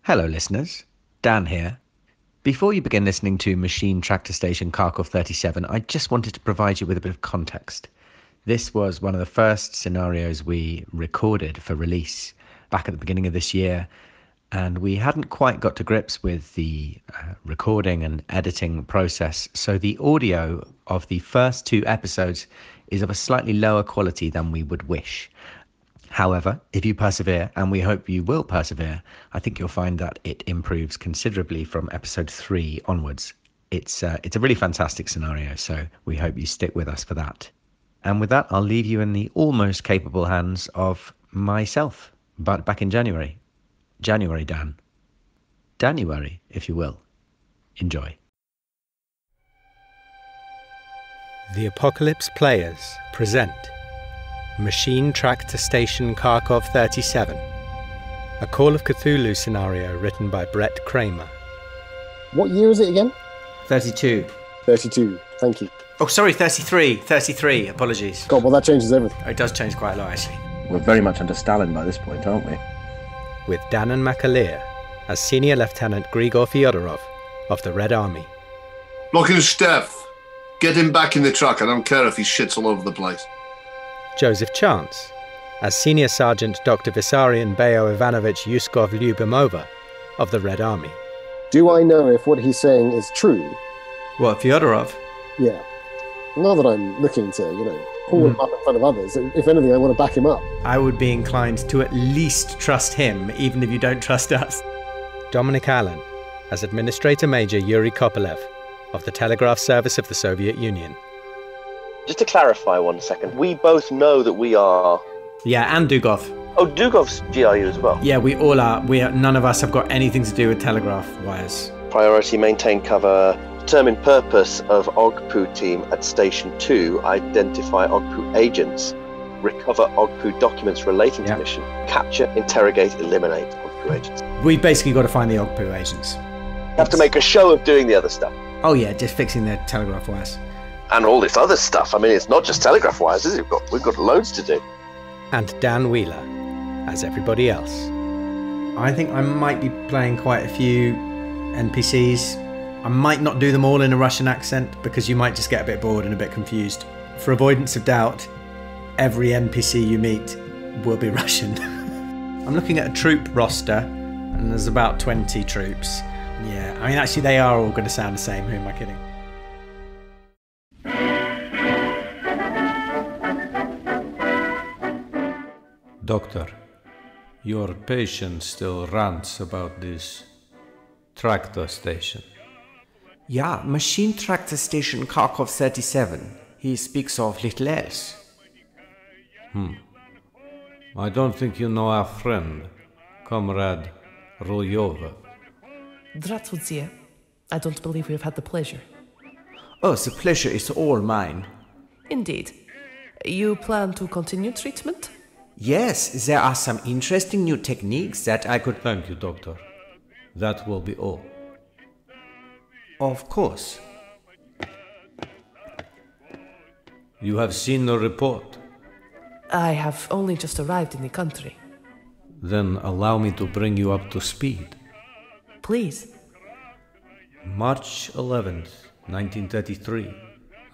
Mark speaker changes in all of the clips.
Speaker 1: Hello listeners, Dan here. Before you begin listening to Machine Tractor Station Kharkov 37, I just wanted to provide you with a bit of context. This was one of the first scenarios we recorded for release back at the beginning of this year, and we hadn't quite got to grips with the recording and editing process, so the audio of the first two episodes is of a slightly lower quality than we would wish. However, if you persevere, and we hope you will persevere, I think you'll find that it improves considerably from episode 3 onwards. It's a really fantastic scenario, so we hope you stick with us for that. And with that, I'll leave you in the almost capable hands of myself, but back in January. January, Dan. Danuary, if you will. Enjoy.
Speaker 2: The Apocalypse Players present Machine Tractor Station Kharkov 37, a Call of Cthulhu scenario written by Brett Kramer.
Speaker 3: What year is it again?
Speaker 1: 32.
Speaker 3: 32, thank you.
Speaker 1: Oh, sorry, 33, apologies.
Speaker 3: God, well that changes everything.
Speaker 1: It does change quite a lot, actually.
Speaker 4: We're very much under Stalin by this point, aren't we?
Speaker 2: With Danon McAleer as Senior Lieutenant Grigor Fyodorov of the Red Army.
Speaker 5: Looking at Steph. Get him back in the truck. I don't care if he shits all over the place.
Speaker 2: Joseph Chance as Senior Sergeant Dr. Vissarion Beo Ivanovich Yuskov Lyubimova of the Red Army.
Speaker 3: Do I know if what he's saying is true?
Speaker 1: What, Fyodorov?
Speaker 3: Yeah. Not that I'm looking to, pull him up in front of others. If anything, I want to back him up.
Speaker 1: I would be inclined to at least trust him, even if you don't trust us.
Speaker 2: Dominic Allen as Administrator Major Yuri Kopelev of the Telegraph Service of the Soviet Union.
Speaker 6: Just to clarify 1 second, we both know that we are...
Speaker 1: Yeah, and Dugov.
Speaker 6: Oh, Dugov's GRU as well.
Speaker 1: Yeah, we all are. None of us have got anything to do with telegraph wires.
Speaker 6: Priority, maintain cover, determine purpose of OGPU team at Station 2, identify OGPU agents, recover OGPU documents relating to mission, capture, interrogate, eliminate OGPU agents.
Speaker 1: We've basically got to find the OGPU agents.
Speaker 6: Have to make a show of doing the other stuff.
Speaker 1: Oh yeah, just fixing the telegraph wires.
Speaker 6: And all this other stuff. I mean, it's not just telegraph wires, is it? We've got loads to do.
Speaker 2: And Dan Wheeler as everybody else.
Speaker 1: I think I might be playing quite a few NPCs. I might not do them all in a Russian accent because you might just get a bit bored and a bit confused. For avoidance of doubt, every NPC you meet will be Russian. I'm looking at a troop roster and there's about 20 troops. Yeah, I mean actually they are all going to sound the same, who am I kidding?
Speaker 7: Doctor, your patient still rants about this tractor station.
Speaker 8: Yeah, Machine Tractor Station Kharkov 37. He speaks of little else.
Speaker 7: I don't think you know our friend, Comrade Royova.
Speaker 9: Здравствуйте. I don't believe we have had the pleasure.
Speaker 8: Oh, the pleasure is all mine.
Speaker 9: Indeed. You plan to continue treatment?
Speaker 8: Yes, there are some interesting new techniques that I could...
Speaker 7: Thank you, Doctor. That will be all.
Speaker 8: Of course.
Speaker 7: You have seen the report?
Speaker 9: I have only just arrived in the country.
Speaker 7: Then allow me to bring you up to speed.
Speaker 9: Please.
Speaker 7: March 11th, 1933.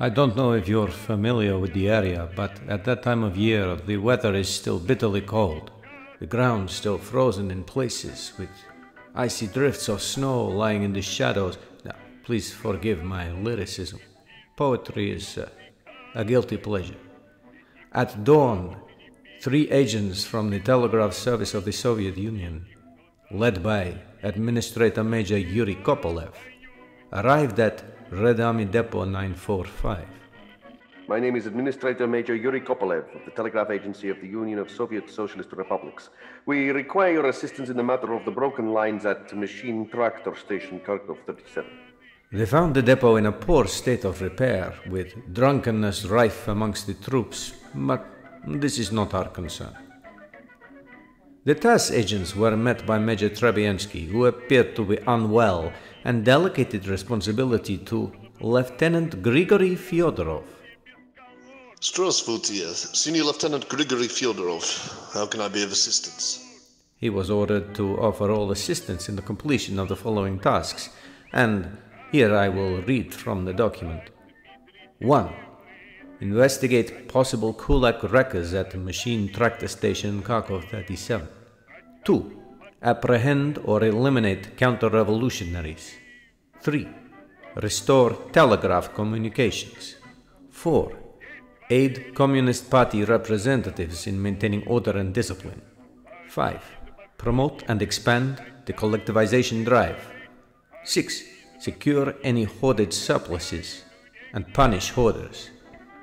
Speaker 7: I don't know if you're familiar with the area, but at that time of year the weather is still bitterly cold. The ground still frozen in places, with icy drifts of snow lying in the shadows. Now, please forgive my lyricism. Poetry is a guilty pleasure. At dawn, 3 agents from the Telegraph Service of the Soviet Union, led by Administrator Major Yuri Kopelev, arrived at Red Army Depot 945.
Speaker 10: My name is Administrator Major Yuri Kopelev of the Telegraph Agency of the Union of Soviet Socialist Republics. We require your assistance in the matter of the broken lines at Machine Tractor Station Kharkov 37.
Speaker 7: They found the depot in a poor state of repair, with drunkenness rife amongst the troops, but this is not our concern. The TASS agents were met by Major Trebiansky, who appeared to be unwell, and delegated responsibility to Lieutenant Grigory Fyodorov.
Speaker 5: Здравствуйте, Senior Lieutenant Grigory Fyodorov. How can I be of assistance?
Speaker 7: He was ordered to offer all assistance in the completion of the following tasks, and here I will read from the document. 1. Investigate possible Kulak wreckers at the machine tractor station Kharkov 37. 2. Apprehend or eliminate counter-revolutionaries. 3. Restore telegraph communications. 4. Aid Communist Party representatives in maintaining order and discipline. 5. Promote and expand the collectivization drive. 6. Secure any hoarded surpluses and punish hoarders.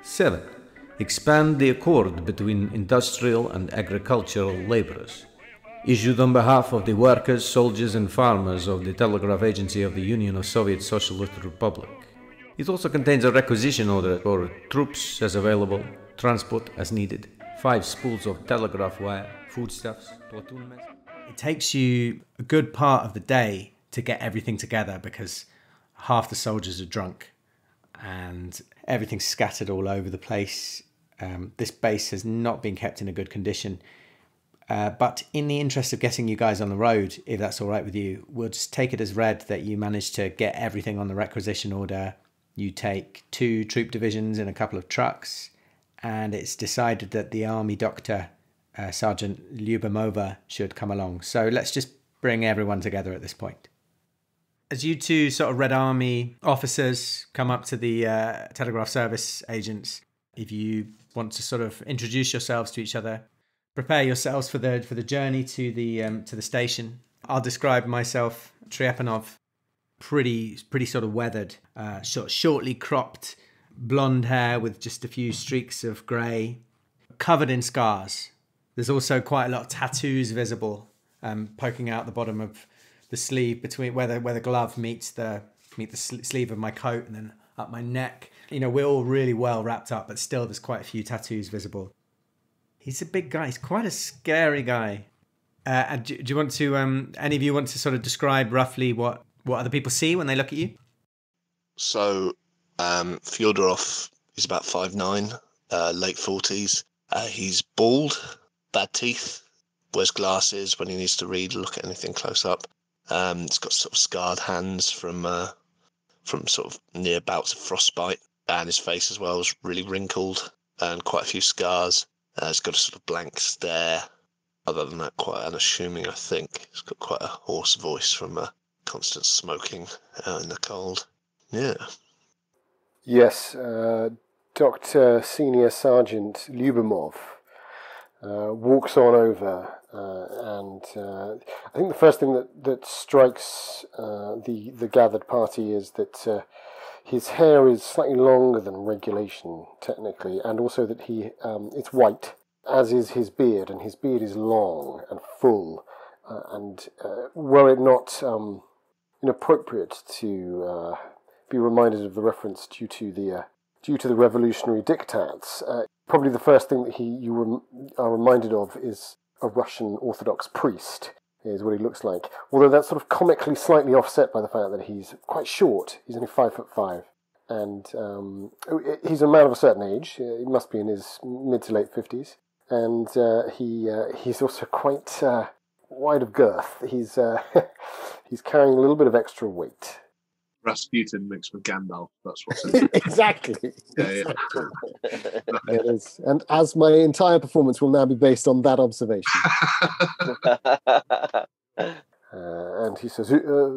Speaker 7: 7. Expand the accord between industrial and agricultural laborers. Issued on behalf of the workers, soldiers and farmers of the Telegraph Agency of the Union of Soviet Socialist Republic. It also contains a requisition order for troops as available, transport as needed, 5 spools of telegraph wire, foodstuffs, platoon mess.
Speaker 2: It takes you a good part of the day to get everything together because half the soldiers are drunk and everything's scattered all over the place. This base has not been kept in a good condition. But in the interest of getting you guys on the road, if that's all right with you, we'll just take it as read that you managed to get everything on the requisition order. You take 2 troop divisions in a couple of trucks, and it's decided that the army doctor, Sergeant Lyubimova, should come along. So let's just bring everyone together at this point. As you 2 sort of Red Army officers come up to the telegraph service agents, if you want to sort of introduce yourselves to each other, prepare yourselves for the journey to the station. I'll describe myself, Tryapanov, pretty sort of weathered, shortly cropped, blonde hair with just a few streaks of grey, covered in scars. There's also quite a lot of tattoos visible, poking out the bottom of the sleeve between where the glove meets the sleeve of my coat and then up my neck. You know, we're all really well wrapped up, but still there's quite a few tattoos visible. He's a big guy. He's quite a scary guy. And do you want to, any of you want to sort of describe roughly what other people see when they look at you?
Speaker 11: So, Fyodorov is about 5'9", late 40s. He's bald, bad teeth, wears glasses when he needs to read, look at anything close up. He's got sort of scarred hands from sort of near bouts of frostbite, and his face as well is really wrinkled and quite a few scars. He's got a sort of blank stare. Other than that, quite unassuming, I think. He's got quite a hoarse voice from constant smoking out in the cold. Yeah.
Speaker 3: Yes, Dr. Senior Sergeant Lyubimov walks on over, and I think the first thing that strikes the gathered party is that his hair is slightly longer than regulation, technically, and also that it's white, as is his beard, and his beard is long and full, and were it not inappropriate to be reminded of the reference due to the revolutionary diktats, probably the first thing that you are reminded of is a Russian Orthodox priest, is what he looks like. Although that's sort of comically slightly offset by the fact that he's quite short. He's only 5'5", and he's a man of a certain age. He must be in his mid to late 50s, and he's also quite wide of girth. He's he's carrying a little bit of extra weight.
Speaker 5: Rasputin mixed with Gandalf. That's what's in it.
Speaker 3: Exactly.
Speaker 5: Yeah.
Speaker 3: It is. And as my entire performance will now be based on that observation. And he says,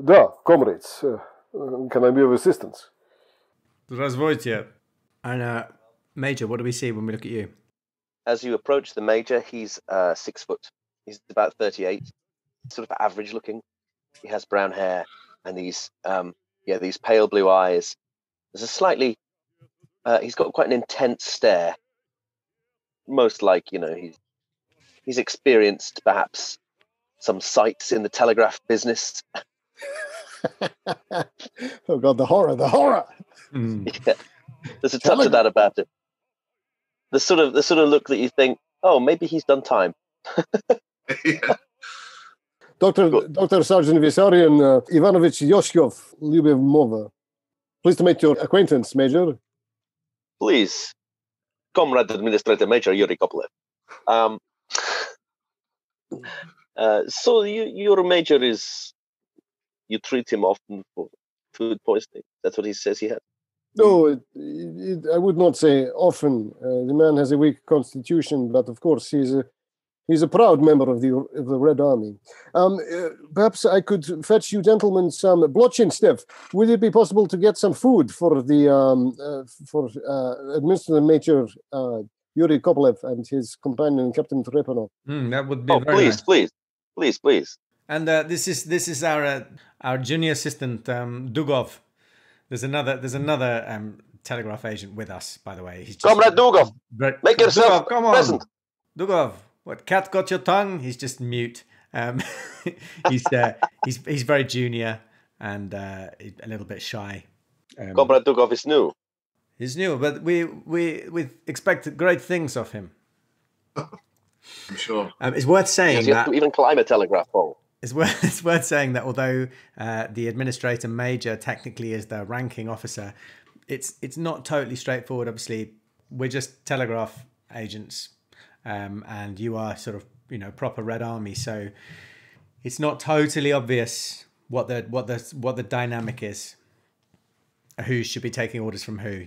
Speaker 3: "Da, comrades, can I be of assistance?"
Speaker 2: Здравствуйте. And Major, what do we see when we look at you?
Speaker 6: As you approach the Major, he's 6 foot. He's about 38, sort of average looking. He has brown hair and these pale blue eyes. There's a slightly, he's got quite an intense stare. Most like, he's experienced perhaps some sights in the telegraph business.
Speaker 3: Oh God, the horror!
Speaker 6: Yeah. There's a touch of that about it. The sort of look that you think, oh, maybe he's done time.
Speaker 5: Yeah.
Speaker 3: Dr. Sergeant Vissarion Ivanovich Yoshkov, Lyubimov. Pleased to make your acquaintance, Major.
Speaker 6: Please, Comrade Administrator Major Yuri Koplev. So your major is, you treat him often for food poisoning. That's what he says he had.
Speaker 3: No, I would not say often. The man has a weak constitution, but of course he's a proud member of the Red Army. Perhaps I could fetch you gentlemen some Blochinstev. Would it be possible to get some food for the Administrator Major Yuri Kopolev and his companion Captain Trepanov?
Speaker 2: That would be very nice.
Speaker 6: Please.
Speaker 2: And this is our junior assistant Dugov. There's another telegraph agent with us, by the way. He's just,
Speaker 6: Comrade Dugov, make yourself present.
Speaker 2: Dugov, what cat got your tongue? He's just mute. He's very junior and a little bit shy.
Speaker 6: Comrade Dugov is new.
Speaker 2: He's new, but we expect great things of him.
Speaker 5: I'm sure.
Speaker 2: It's worth saying
Speaker 6: you have to even climb a telegraph pole.
Speaker 2: It's worth saying that although the Administrator Major technically is the ranking officer, it's not totally straightforward. Obviously, we're just telegraph agents, and you are sort of proper Red Army, so it's not totally obvious what the dynamic is. Who should be taking orders from who?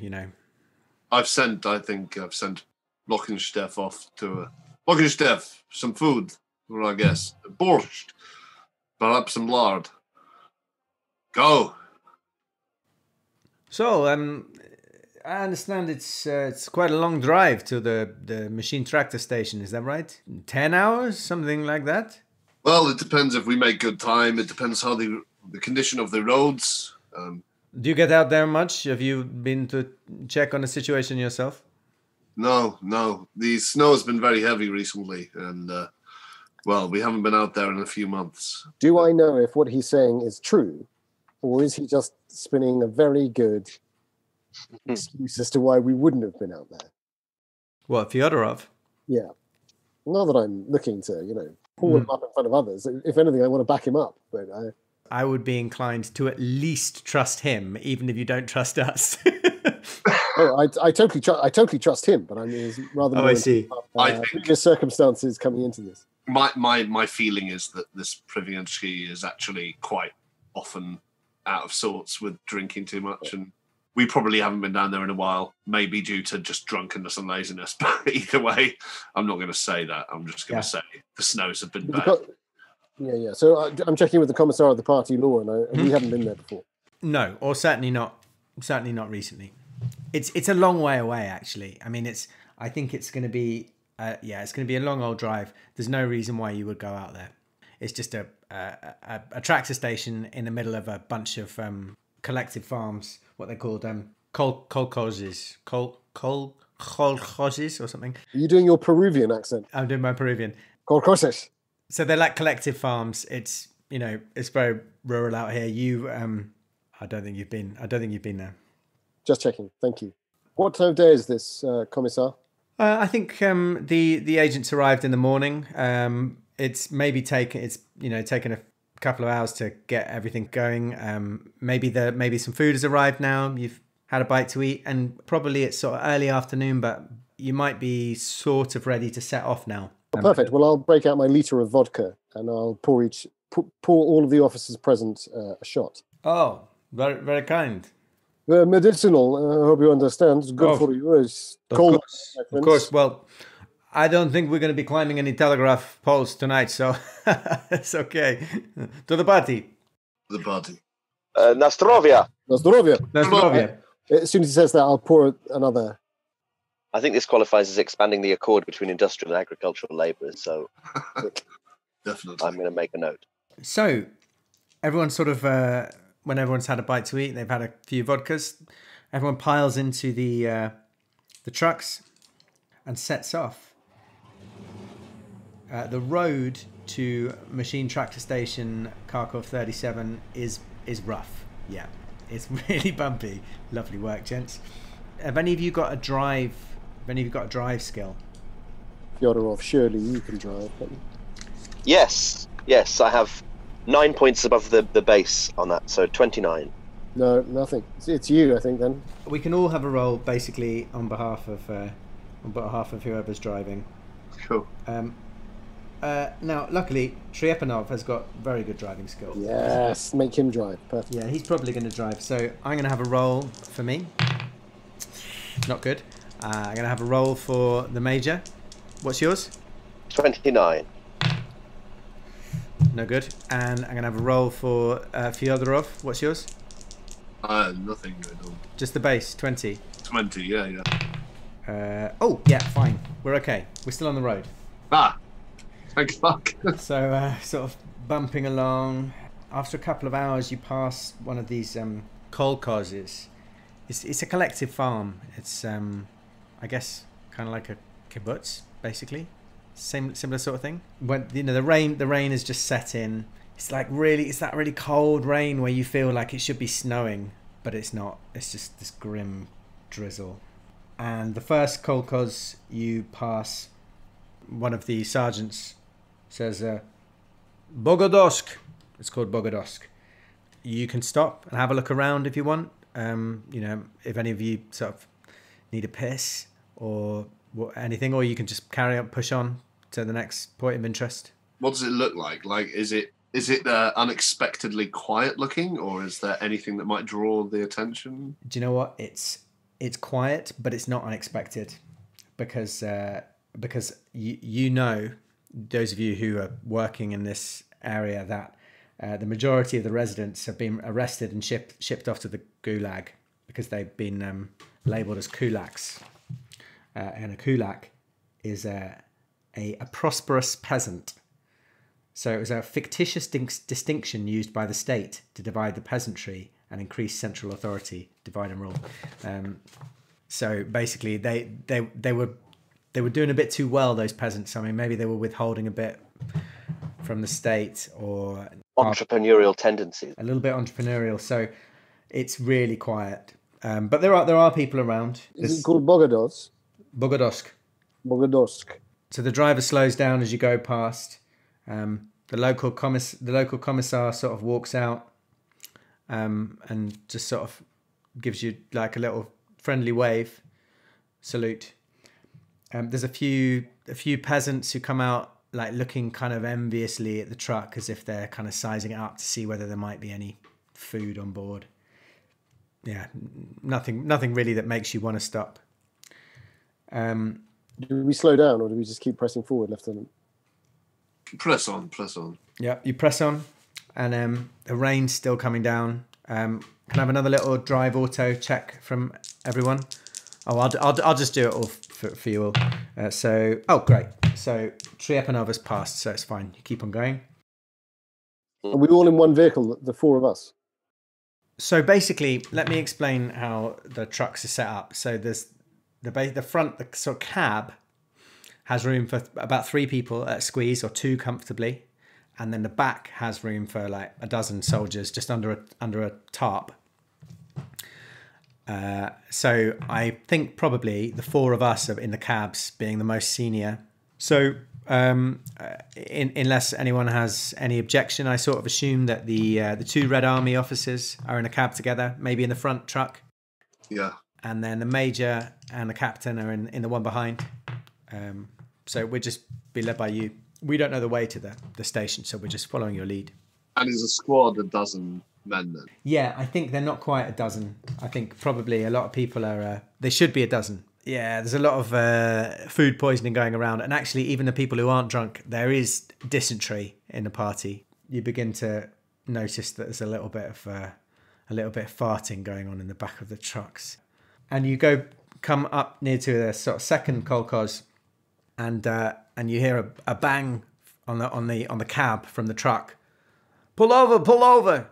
Speaker 5: I think I've sent Lochensteff off to Lochensteff some food, or I guess borscht. Perhaps some lard. Go.
Speaker 2: So, I understand it's quite a long drive to the machine tractor station. Is that right? 10 hours, something like that.
Speaker 5: Well, it depends if we make good time. It depends how the condition of the roads.
Speaker 2: Do you get out there much? Have you been to check on the situation yourself?
Speaker 5: No. The snow has been very heavy recently, and well, we haven't been out there in a few months.
Speaker 3: Do I know if what he's saying is true, or is he just spinning a very good excuse as to why we wouldn't have been out there?
Speaker 2: What, Fyodorov?
Speaker 3: Yeah. Not that I'm looking to, pull him up in front of others. If anything, I want to back him up, but
Speaker 2: I would be inclined to at least trust him, even if you don't trust us.
Speaker 3: I totally trust him, but I mean, it's rather.
Speaker 2: I see.
Speaker 5: I think
Speaker 3: previous circumstances coming into this.
Speaker 5: My feeling is that this Priviansky is actually quite often out of sorts with drinking too much, and we probably haven't been down there in a while, maybe due to just drunkenness and laziness. But either way, I'm not going to say that. I'm just going to say the snows have been bad.
Speaker 3: Yeah. So I'm checking with the Commissar of the Party Law, and we haven't been there before.
Speaker 2: No, or certainly not recently. It's a long way away, actually. I mean, I think it's going to be it's going to be a long old drive. There's no reason why you would go out there. It's just a tractor station in the middle of a bunch of collective farms. What they're called kolkhozes or something.
Speaker 3: Are you doing your Peruvian accent?
Speaker 2: I'm doing my Peruvian.
Speaker 3: Kolkhozes.
Speaker 2: So they're like collective farms. It's it's very rural out here. I don't think you've been there.
Speaker 3: Just checking. Thank you. What time of day is this, Commissar?
Speaker 2: I think the agents arrived in the morning. It's maybe taken a couple of hours to get everything going. Maybe some food has arrived now. You've had a bite to eat, and probably it's sort of early afternoon, but you might be sort of ready to set off now.
Speaker 3: Perfect. Well, I'll break out my liter of vodka and I'll pour all of the officers present a shot.
Speaker 2: Oh, very, very kind.
Speaker 3: Medicinal, I hope you understand. It's good for you. It's cold.
Speaker 2: Of course. Well, I don't think we're going to be climbing any telegraph poles tonight, so it's okay. To the party.
Speaker 5: The party.
Speaker 6: Nastrovia.
Speaker 3: As soon as he says that, I'll pour another.
Speaker 6: I think this qualifies as expanding the accord between industrial and agricultural labourers, so
Speaker 5: definitely.
Speaker 6: I'm going to make a note.
Speaker 2: So, everyone sort of, when everyone's had a bite to eat, they've had a few vodkas, everyone piles into the trucks and sets off. The road to Machine Tractor Station Kharkov 37 is rough. Yeah, it's really bumpy. Lovely work, gents. Have any of you got a drive? Have any of you got a drive skill?
Speaker 3: Fyodorov, surely you can drive.
Speaker 6: Yes, I have 9 points above the base on that, so 29.
Speaker 3: No, nothing. It's you, I think. Then
Speaker 2: we can all have a roll, basically, on behalf of whoever's driving.
Speaker 5: Cool.
Speaker 2: Now, luckily, Triepanov has got very good driving skills.
Speaker 3: Yes, make him drive. Perfect.
Speaker 2: Yeah, he's probably going to drive. So I'm going to have a roll for me. Not good. I'm going to have a roll for the major. What's yours?
Speaker 6: 29.
Speaker 2: No good. And I'm going to have a roll for Fyodorov. What's yours?
Speaker 5: Nothing going on.
Speaker 2: Just the base, 20.
Speaker 5: 20, yeah.
Speaker 2: Oh, yeah, fine. We're okay. We're still on the road.
Speaker 5: Ah, thank fuck.
Speaker 2: So, sort of bumping along. After a couple of hours, you pass one of these kolkhozes. It's a collective farm. It's, I guess, kind of like a kibbutz, basically. Similar sort of thing. When the rain has just set in. It's that really cold rain where you feel like it should be snowing, but it's not. It's just this grim drizzle. And the first kolkhoz you pass, one of the sergeants says, Bogodosk. It's called Bogodosk. You can stop and have a look around if you want. If any of you sort of need a piss or anything, or you can just push on to the next point of interest.
Speaker 5: What does it look like? Like, is it unexpectedly quiet looking, or is there anything that might draw the attention?
Speaker 2: Do you know what? It's quiet, but it's not unexpected, because you know, those of you who are working in this area, that the majority of the residents have been arrested and shipped off to the gulag because they've been labelled as kulaks, and a kulak is a prosperous peasant. So it was a fictitious distinction used by the state to divide the peasantry and increase central authority, divide and rule. So basically, they were doing a bit too well, those peasants. I mean, maybe they were withholding a bit from the state, or
Speaker 6: entrepreneurial tendencies.
Speaker 2: A little bit entrepreneurial. So it's really quiet. But there are people around.
Speaker 3: Is it called Bogodosk?
Speaker 2: Bogodosk. So the driver slows down as you go past. The local commissar sort of walks out and just sort of gives you like a little friendly wave, salute. There's a few peasants who come out like looking kind of enviously at the truck, as if they're kind of sizing it up to see whether there might be any food on board. Yeah, nothing really that makes you want to stop.
Speaker 3: Do we slow down, or do we just keep pressing forward, Lieutenant?
Speaker 5: Press on.
Speaker 2: Yeah, you press on, and the rain's still coming down. Can I have another little drive auto check from everyone? Oh, I'll just do it all for you all. Great. So Triepanov has passed, so it's fine. You keep on going.
Speaker 3: Are we all in one vehicle, the four of us?
Speaker 2: So basically, let me explain how the trucks are set up. So there's the front, the sort of cab, has room for about 3 people at a squeeze, or 2 comfortably, and then the back has room for like a dozen soldiers just under a tarp. So I think probably the 4 of us are in the cabs, being the most senior. So unless anyone has any objection, I sort of assume that the 2 Red Army officers are in a cab together, maybe in the front truck.
Speaker 5: Yeah.
Speaker 2: And then the major and the captain are in the one behind. So we'll just be led by you. We don't know the way to the station, so we're just following your lead.
Speaker 5: And is a squad a dozen men then?
Speaker 2: Yeah, I think they're not quite a dozen. I think probably a lot of people are... they should be a dozen. Yeah, there's a lot of food poisoning going around. And actually, even the people who aren't drunk, there is dysentery in the party. You begin to notice that there's a little bit of farting going on in the back of the trucks. And you come up near to the sort of second kolkhoz, and you hear a bang on the cab from the truck. Pull over!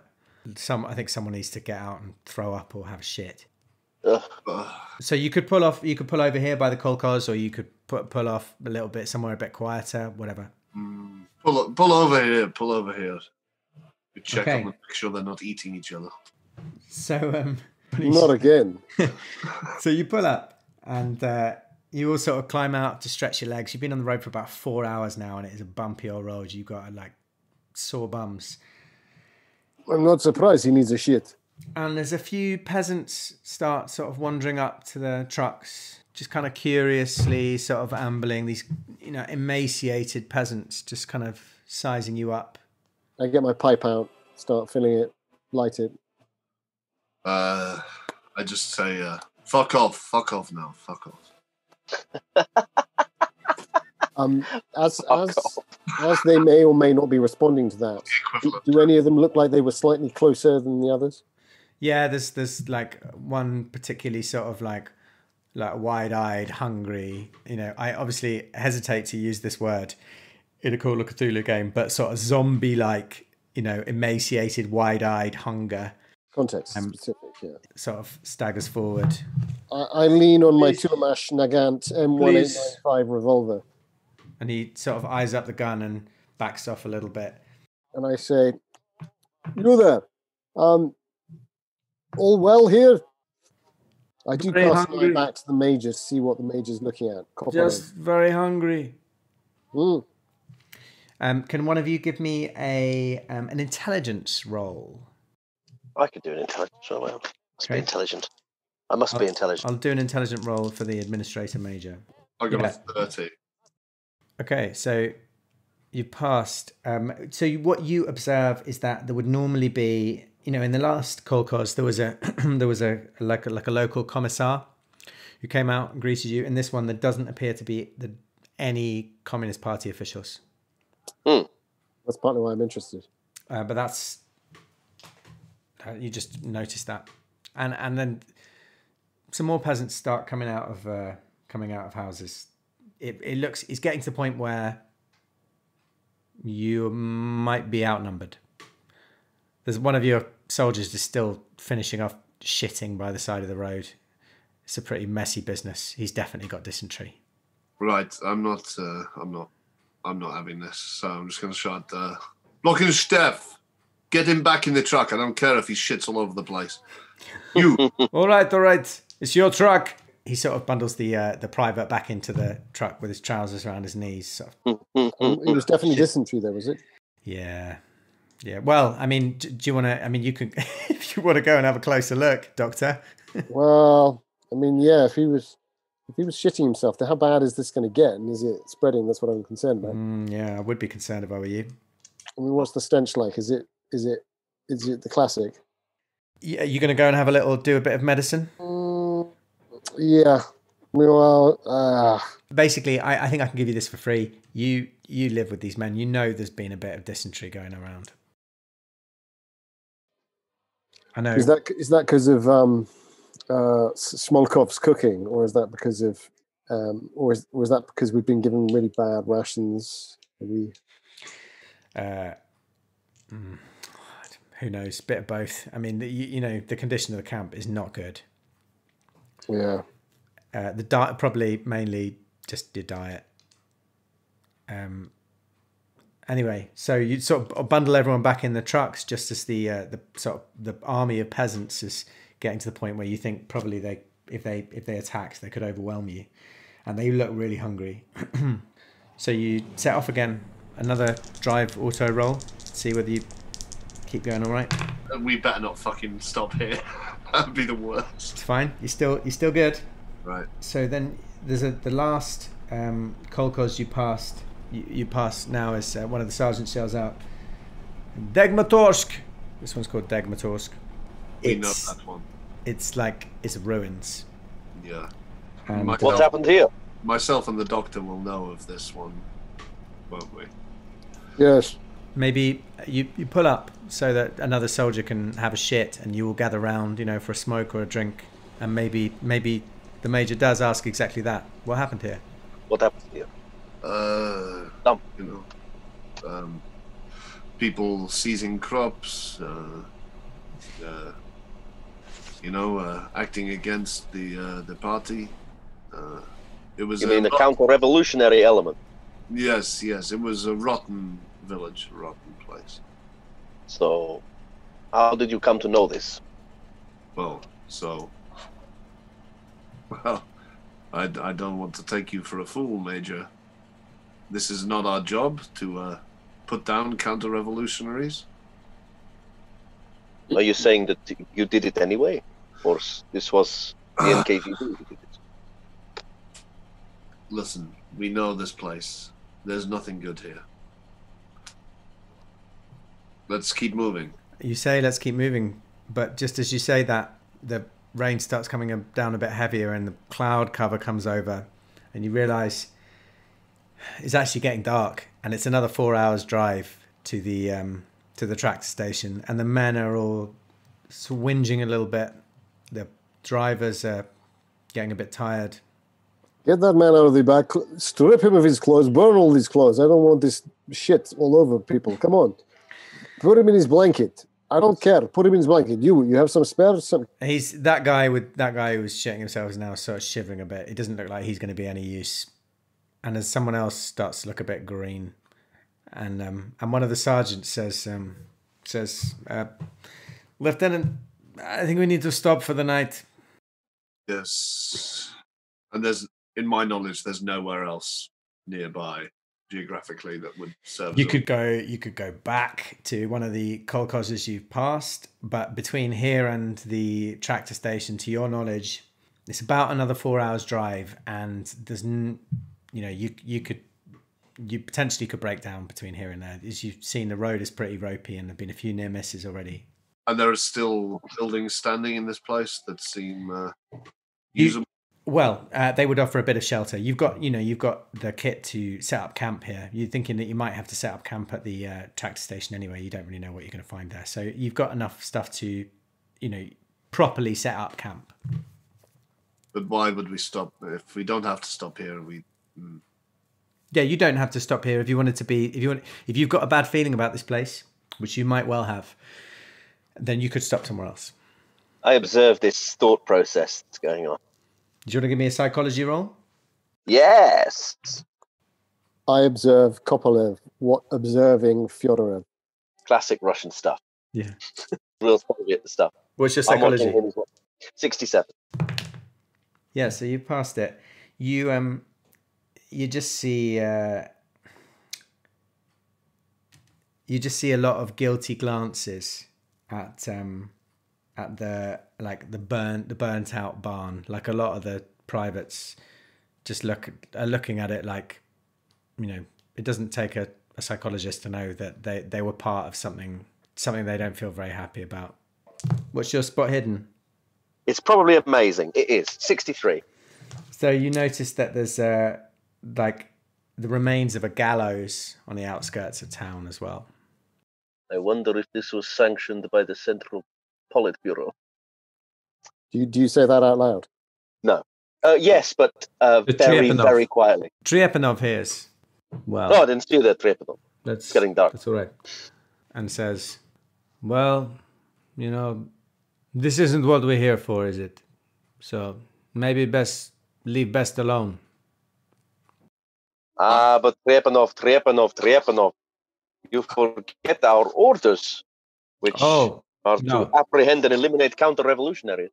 Speaker 2: I think someone needs to get out and throw up or have a shit. So you could pull over here by the kolkhoz, or you could pull off a little bit somewhere a bit quieter, whatever.
Speaker 5: Pull over here. We check
Speaker 2: Okay.
Speaker 5: on them, make sure they're not eating each other.
Speaker 2: So
Speaker 3: not again.
Speaker 2: So you pull up, and you all sort of climb out to stretch your legs. You've been on the road for about 4 hours now, and it is a bumpy old road. You've got like sore bums.
Speaker 3: I'm not surprised he needs a shit.
Speaker 2: And there's a few peasants start sort of wandering up to the trucks, just kind of curiously sort of ambling, these, you know, emaciated peasants just kind of sizing you up.
Speaker 3: I get my pipe out, start filling it, light it.
Speaker 5: I just say, fuck off now, fuck off.
Speaker 3: As they may or may not be responding to that, do any of them look like they were slightly closer than the others?
Speaker 2: Yeah, there's like one particularly sort of like wide-eyed, hungry. You know, I obviously hesitate to use this word in a Call of Cthulhu game, but sort of zombie-like, you know, emaciated, wide-eyed hunger.
Speaker 3: Context specific, yeah.
Speaker 2: Sort of staggers forward.
Speaker 3: I lean on my Tulamash Nagant M1895 revolver.
Speaker 2: And he sort of eyes up the gun and backs off a little bit.
Speaker 3: And I say, "You there? All well here?" I do cast my eye back to the major to see what the major's looking at.
Speaker 2: Just very hungry.
Speaker 3: Mm.
Speaker 2: Can one of you give me an intelligence roll?
Speaker 6: I could do an intelligence roll. I must be intelligent. I must be intelligent.
Speaker 2: I'll do an intelligent roll for the administrator major.
Speaker 5: I got a 30.
Speaker 2: Okay, so you passed. So what you observe is that there would normally be, you know, in the last Kolkhoz, there was a like a local commissar who came out and greeted you. In this one, there doesn't appear to be any Communist Party officials.
Speaker 3: That's partly why I'm interested.
Speaker 2: But that's you just noticed that, and then some more peasants start coming out of houses. It's getting to the point where you might be outnumbered. There's one of your soldiers just still finishing off shitting by the side of the road. It's a pretty messy business. He's definitely got dysentery.
Speaker 5: Right, I'm not having this. So I'm just going to shout, "Blocking Steph, get him back in the truck. I don't care if he shits all over the place. You."
Speaker 2: All right. It's your truck. He sort of bundles the private back into the truck with his trousers around his knees. Sort of.
Speaker 3: It was definitely dysentery there, was it?
Speaker 2: Yeah. Well, I mean, do you want to? I mean, you can if you want to go and have a closer look, Doctor.
Speaker 3: Well, I mean, yeah. If he was shitting himself, then how bad is this going to get? And is it spreading? That's what I'm concerned about.
Speaker 2: Yeah, I would be concerned if I were you.
Speaker 3: I mean, what's the stench like? Is it the classic?
Speaker 2: Yeah, you're going to go and do a bit of medicine.
Speaker 3: Yeah. Well,
Speaker 2: basically, I think I can give you this for free. You live with these men. You know there's been a bit of dysentery going around. I know.
Speaker 3: Is that because of Smolkov's cooking, or is that because of, or is that because we've been given really bad rations?
Speaker 2: Who knows? Bit of both. I mean, you know, the condition of the camp is not good.
Speaker 3: Yeah.
Speaker 2: The diet, probably mainly just your diet. Anyway, so you sort of bundle everyone back in the trucks just as the army of peasants is getting to the point where you think probably if they attacked, they could overwhelm you, and they look really hungry. So you set off again. Another drive auto roll. See whether you keep going all right.
Speaker 5: We better not fucking stop here. That'd be the worst.
Speaker 2: It's fine. You're still good.
Speaker 5: Right.
Speaker 2: So then there's the last Kolkhoz you passed. You pass now as one of the sergeants yells out, "Degmatorsk!" This one's called Degmatorsk.
Speaker 5: We know that one.
Speaker 2: It's ruins.
Speaker 5: Yeah.
Speaker 6: What's happened here?
Speaker 5: Myself and the doctor will know of this one, won't we?
Speaker 3: Yes.
Speaker 2: Maybe you pull up so that another soldier can have a shit, and you all gather round, you know, for a smoke or a drink, and maybe the major does ask exactly that. What happened here?
Speaker 6: What happened here?
Speaker 5: People seizing crops, acting against the party. It was.
Speaker 6: You mean a counter-revolutionary element?
Speaker 5: Yes. It was a rotten village, a rotten place.
Speaker 6: So, how did you come to know this?
Speaker 5: Well, I don't want to take you for a fool, Major. This is not our job to put down counter-revolutionaries.
Speaker 6: Are you saying that you did it anyway? Or this was the NKVD who did it?
Speaker 5: Listen, we know this place. There's nothing good here. Let's keep moving.
Speaker 2: You say let's keep moving, but just as you say that, the rain starts coming down a bit heavier and the cloud cover comes over, and you realise it's actually getting dark, and it's another 4 hours drive to the tractor station, and the men are all whinging a little bit. The drivers are getting a bit tired.
Speaker 3: Get that man out of the back, strip him of his clothes, burn all these clothes. I don't want this shit all over people. Come on. Put him in his blanket. I don't care. Put him in his blanket. You have some spare?
Speaker 2: He's that guy who was shitting himself is now sort of shivering a bit. It doesn't look like he's going to be any use. And as someone else starts to look a bit green, and one of the sergeants says, Lieutenant, I think we need to stop for the night.
Speaker 5: Yes. And in my knowledge, there's nowhere else nearby geographically that would serve.
Speaker 2: You could go back to one of the kolkhozes you've passed, but between here and the tractor station, to your knowledge, it's about another 4 hours drive, and there's you potentially could break down between here and there. As you've seen, the road is pretty ropey, and there've been a few near misses already.
Speaker 5: And there are still buildings standing in this place that seem usable.
Speaker 2: Well, they would offer a bit of shelter. You've got the kit to set up camp here. You're thinking that you might have to set up camp at the tractor station anyway. You don't really know what you're going to find there. So you've got enough stuff to, properly set up camp.
Speaker 5: But why would we stop if we don't have to stop here?
Speaker 2: Yeah, you don't have to stop here if you wanted to be. If you've got a bad feeling about this place, which you might well have, then you could stop somewhere else.
Speaker 6: I observe this thought process that's going on.
Speaker 2: Do you want to give me a psychology roll?
Speaker 6: Yes.
Speaker 3: I observe Kopolev observing Fyodorev.
Speaker 6: Classic Russian stuff.
Speaker 2: Yeah.
Speaker 6: Real Soviet stuff.
Speaker 2: What's your psychology?
Speaker 6: 67.
Speaker 2: Yeah, so you passed it. You just see a lot of guilty glances at the burnt out barn. Like, a lot of the privates just are looking at it like, it doesn't take a psychologist to know that they were part of something they don't feel very happy about. What's your spot hidden?
Speaker 6: It's probably amazing. It is 63.
Speaker 2: So you notice that there's the remains of a gallows on the outskirts of town as well.
Speaker 6: I wonder if this was sanctioned by the Central Politburo.
Speaker 3: Do you say that out loud?
Speaker 6: No. Yes, but very, very quietly.
Speaker 2: Trepanov hears. Well,
Speaker 6: I didn't see that, Trepanov. It's getting dark.
Speaker 2: That's all right. And says, well, this isn't what we're here for, is it? So maybe leave best alone.
Speaker 6: But Trepanov. You forget our orders, which are to apprehend and eliminate counter-revolutionaries.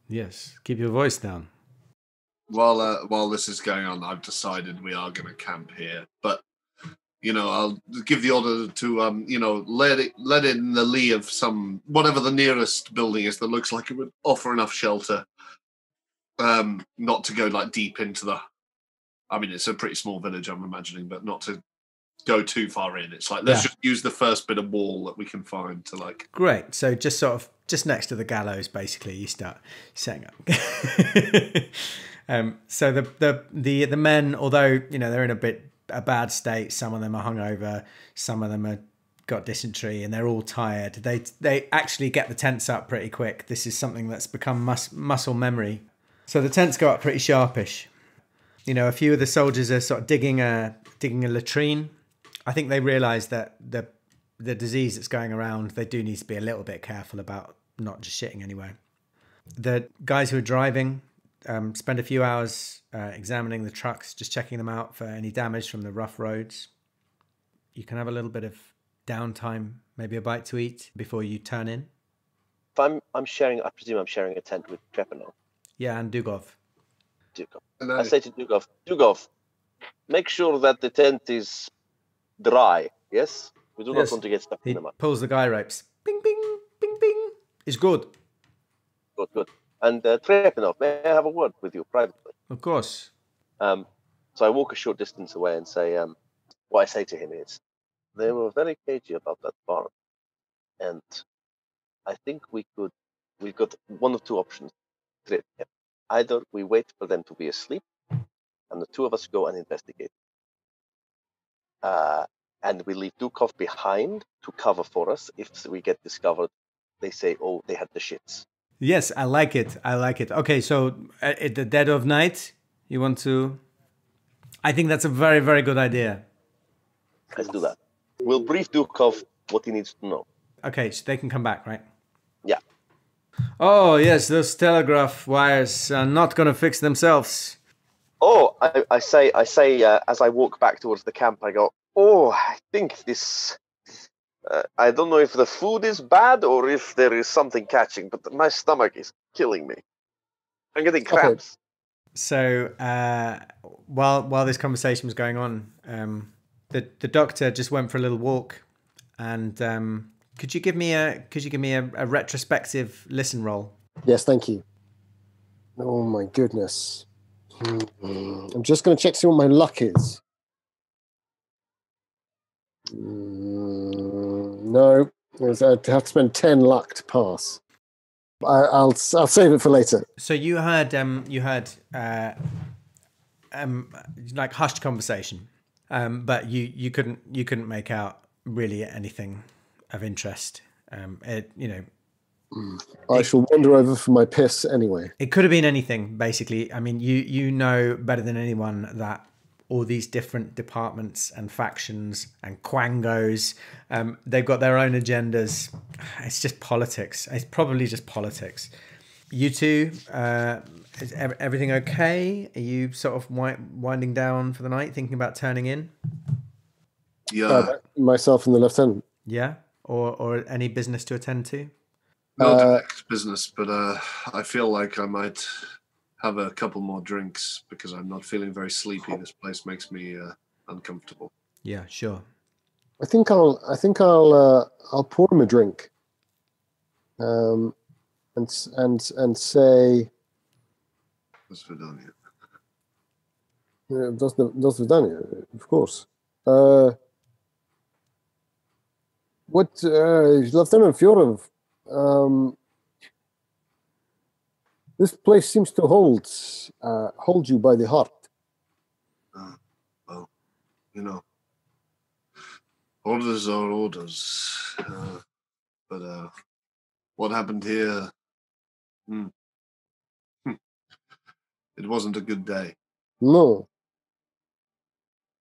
Speaker 2: Yes, keep your voice down.
Speaker 5: While this is going on, I've decided we are going to camp here. But I'll give the order to let it in the lee of whatever the nearest building is that looks like it would offer enough shelter. Not to go deep into the. I mean, it's a pretty small village, I'm imagining, but not to go too far in. It's let's just use the first bit of wall that we can find to
Speaker 2: Great. So just next to the gallows, basically, you start setting up. So the men, although they're in a bad state, some of them are hungover, some of them are got dysentery, and they're all tired. They actually get the tents up pretty quick. This is something that's become muscle memory. So the tents go up pretty sharpish. A few of the soldiers are sort of digging a latrine. I think they realise that the disease that's going around, they do need to be a little bit careful about not just shitting anywhere. The guys who are driving spend a few hours examining the trucks, just checking them out for any damage from the rough roads. You can have a little bit of downtime, maybe a bite to eat before you turn in.
Speaker 6: If I presume I'm sharing a tent with Trepanov.
Speaker 2: Yeah, and Dugov.
Speaker 6: I say to Dugov, make sure that the tent is dry, yes? We do not want to get stuck in the mud.
Speaker 2: He pulls the guy ropes. Bing, bing, bing, bing. It's good.
Speaker 6: Good. And Trepanov, may I have a word with you privately?
Speaker 2: Of course.
Speaker 6: So I walk a short distance away and say, what I say to him is, they were very cagey about that farm, and I think we've got one of two options. Either we wait for them to be asleep, and the two of us go and investigate. And we leave Dukov behind to cover for us. If we get discovered, they say, oh, they had the shits.
Speaker 2: Yes, I like it. I like it. Okay, so at the dead of night, you want to... I think that's a very, very good idea.
Speaker 6: Let's do that. We'll brief Dukov what he needs to know.
Speaker 2: Okay, so they can come back, right?
Speaker 6: Yeah.
Speaker 2: Oh, yes, those telegraph wires are not going to fix themselves.
Speaker 6: Oh, I say, as I walk back towards the camp, I go, oh, I think this... I don't know if the food is bad or if there is something catching, but my stomach is killing me. I'm getting cramps.
Speaker 2: Okay. So while this conversation was going on, the doctor just went for a little walk, and could you give me a retrospective listen roll?
Speaker 3: Yes, thank you. Oh my goodness. I'm just going to check to see what my luck is. No, I'd have to spend 10 luck to pass. I'll save it for later.
Speaker 2: So you heard like hushed conversation, but you couldn't make out really anything of interest. I shall wander over for my piss anyway. It could have been anything, basically. I mean, you know better than anyone that all these different departments and factions and quangos, they've got their own agendas. It's just politics. It's probably just politics. You two, is everything okay? Are you sort of winding down for the night, thinking about turning in?
Speaker 5: Yeah.
Speaker 3: Myself and the lieutenant.
Speaker 2: Yeah? Or any business to attend to?
Speaker 5: Not direct business, but I feel like I might have a couple more drinks because I'm not feeling very sleepy. This place makes me uncomfortable.
Speaker 2: Yeah, sure.
Speaker 3: I think I'll pour him a drink, and say,
Speaker 5: До свидания.
Speaker 3: До свидания, of course. What, Lieutenant Fjorov, this place seems to hold you by the heart.
Speaker 5: Well, you know, orders are orders. But what happened here, it wasn't a good day.
Speaker 3: No.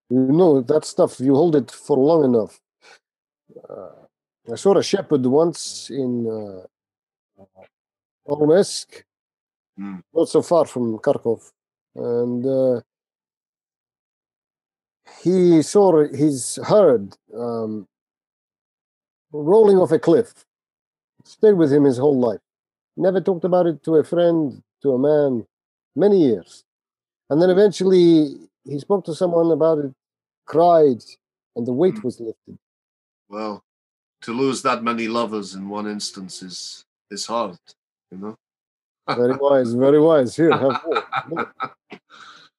Speaker 3: You know, that stuff, you hold it for long enough. I saw a shepherd once in Olmesk, not so far from Kharkov, and he saw his herd rolling off a cliff. Stayed with him his whole life. Never talked about it to a friend, to a man, many years. And then eventually he spoke to someone about it, cried, and the weight was lifted.
Speaker 5: Well, to lose that many lovers in one instance is hard, you know?
Speaker 3: Very wise, very wise. Here, have more.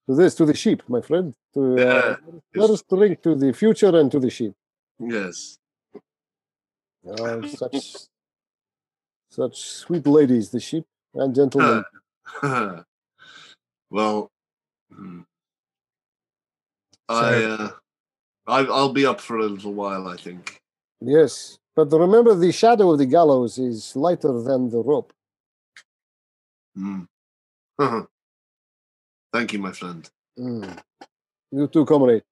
Speaker 3: To this, to the sheep, my friend. Let us drink to the future and to the sheep.
Speaker 5: Yes.
Speaker 3: Such sweet ladies, the sheep and gentlemen.
Speaker 5: Well, I'll be up for a little while, I think.
Speaker 3: Yes, but remember, the shadow of the gallows is lighter than the rope.
Speaker 5: Thank you, my friend.
Speaker 3: You too, comrade.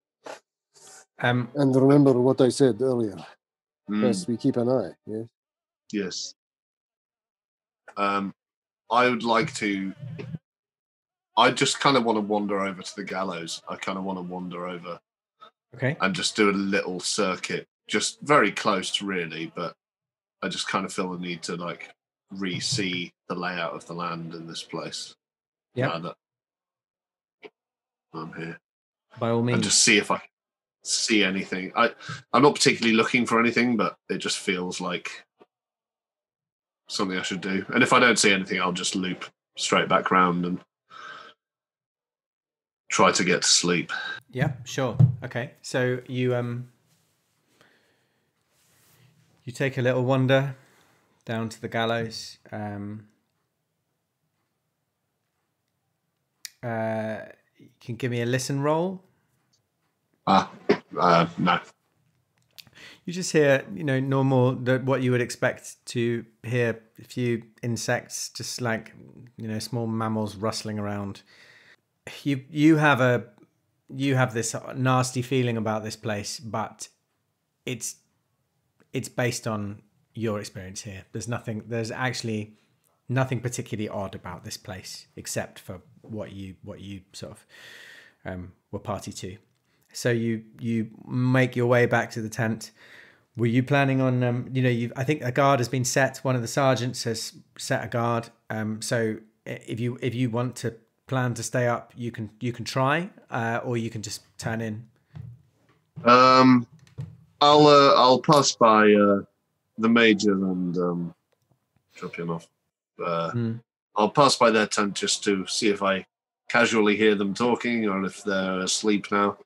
Speaker 3: And remember what I said earlier. Yes, we keep an eye. Yes.
Speaker 5: Yes. I would like to. I just kind of want to wander over to the gallows. I kind of want to wander over.
Speaker 2: Okay.
Speaker 5: And just do a little circuit, just very close, really. But I just kind of feel the need to like re-see the layout of the land in this place.
Speaker 2: Yeah.
Speaker 5: Now that I'm here.
Speaker 2: By all means.
Speaker 5: And just see if I see anything. I'm not particularly looking for anything, but it just feels like something I should do. And if I don't see anything, I'll just loop straight back round and try to get to sleep.
Speaker 2: Yeah, sure. Okay, so you take a little wander down to the gallows. You can give me a listen roll.
Speaker 5: No.
Speaker 2: You just hear, normal, what you would expect to hear, a few insects, just like, small mammals rustling around. You have this nasty feeling about this place, but it's based on your experience here. There's actually nothing particularly odd about this place, except for what you sort of were party to. So you make your way back to the tent. Were you planning on, I think a guard has been set. One of the sergeants has set a guard. So if you want to plan to stay up, you can try, or you can just turn in.
Speaker 5: I'll pass by the major and drop him off. I'll pass by their tent just to see if I casually hear them talking or if they're asleep now.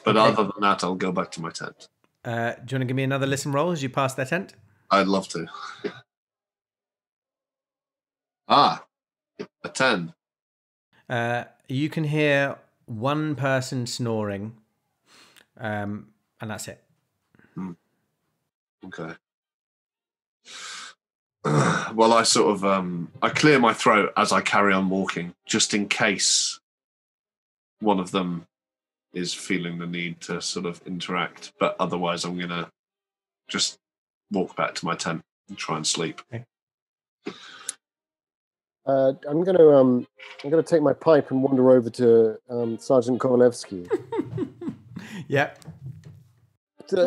Speaker 5: But
Speaker 2: Okay.
Speaker 5: other than that, I'll go back to my tent.
Speaker 2: Do you want to give me another listen roll as you pass their tent?
Speaker 5: I'd love to. A 10.
Speaker 2: You can hear one person snoring, and that's it.
Speaker 5: Okay. Well, I sort of I clear my throat as I carry on walking, just in case one of them is feeling the need to sort of interact. But otherwise, I'm gonna just walk back to my tent and try and sleep.
Speaker 2: Okay.
Speaker 3: I'm gonna take my pipe and wander over to Sergeant Kovalevsky.
Speaker 2: Yeah.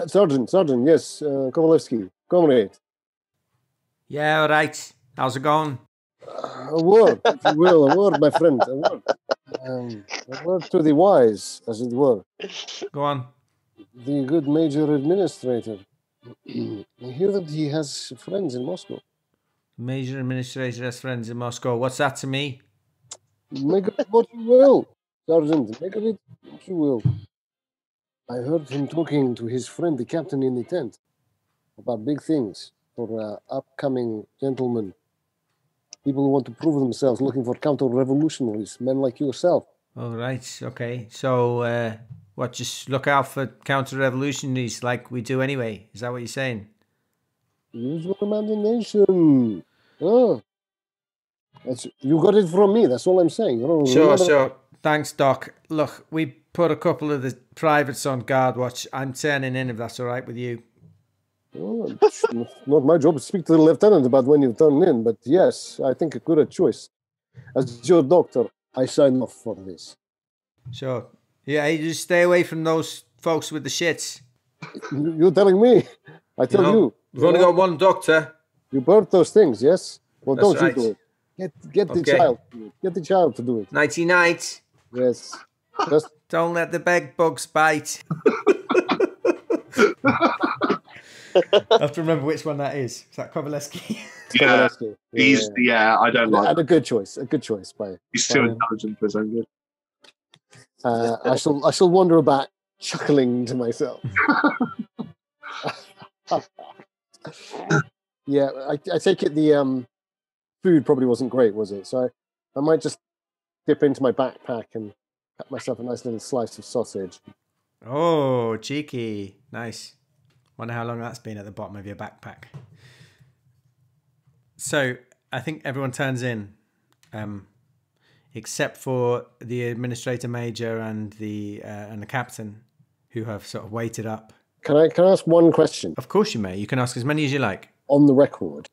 Speaker 3: Sergeant, yes, Kovalevsky, comrade.
Speaker 2: Yeah, all right. How's it going?
Speaker 3: A word, if you will, a word, my friend, a word. A word to the wise, as it were.
Speaker 2: Go on.
Speaker 3: The good Major Administrator. I hear that he has friends in Moscow.
Speaker 2: Major Administrator has friends in Moscow. What's that to me?
Speaker 3: Make of it what you will, Sergeant. Make of it what you will. I heard him talking to his friend, the captain in the tent, about big things for upcoming gentlemen. People who want to prove themselves, looking for counter-revolutionaries, men like yourself.
Speaker 2: All right. Okay. So, what? Just look out for counter-revolutionaries like we do anyway. Is that what you're saying?
Speaker 3: Use your imagination. Oh. You got it from me. That's all I'm saying.
Speaker 2: Sure. Thanks, Doc. Look, we put a couple of the privates on guard watch. I'm turning in if that's all right with you.
Speaker 3: Oh, it's not my job to speak to the lieutenant about when you turn in, but yes, I think a good choice. As your doctor, I sign off for this.
Speaker 2: Sure. Yeah, you just stay away from those folks with the shits.
Speaker 3: You're telling me? I tell you.
Speaker 2: We've only got one doctor.
Speaker 3: You burnt those things, yes? Well,
Speaker 2: That's
Speaker 3: don't
Speaker 2: right.
Speaker 3: you do it. Get the
Speaker 2: Okay.
Speaker 3: child. Get the child to do it.
Speaker 2: Nighty night.
Speaker 3: Yes. Just
Speaker 2: Don't let the bed bugs bite. I have to remember which one that is. Is that Kovalevsky?
Speaker 5: Yeah,
Speaker 3: Kovalevsky.
Speaker 5: he's I don't like.
Speaker 3: And a good choice. A good choice by.
Speaker 5: He's too intelligent for his own good.
Speaker 3: I shall wander about chuckling to myself. Yeah, I take it the food probably wasn't great, was it? So I might just dip into my backpack and cut myself a nice little slice of sausage.
Speaker 2: Oh, cheeky. Nice. Wonder how long that's been at the bottom of your backpack. So I think everyone turns in, except for the administrator major and the captain, who have sort of waited up.
Speaker 3: Can I ask one question?
Speaker 2: Of course you may. You can ask as many as you like.
Speaker 3: On the record,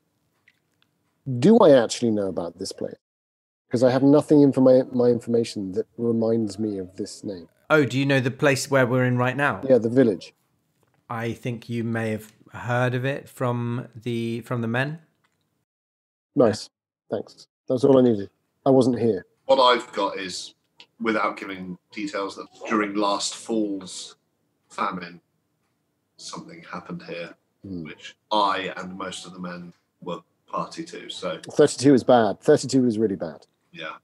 Speaker 3: do I actually know about this place? Because I have nothing in my information that reminds me of this name.
Speaker 2: Oh, do you know the place where we're in right now?
Speaker 3: Yeah, the village.
Speaker 2: I think you may have heard of it from the men.
Speaker 3: Nice. Thanks. That's all I needed. I wasn't here.
Speaker 5: What I've got is, without giving details, that during last fall's famine, something happened here, which I and most of the men were party to. So
Speaker 3: 32 is bad. 32 is really bad.
Speaker 5: yeah.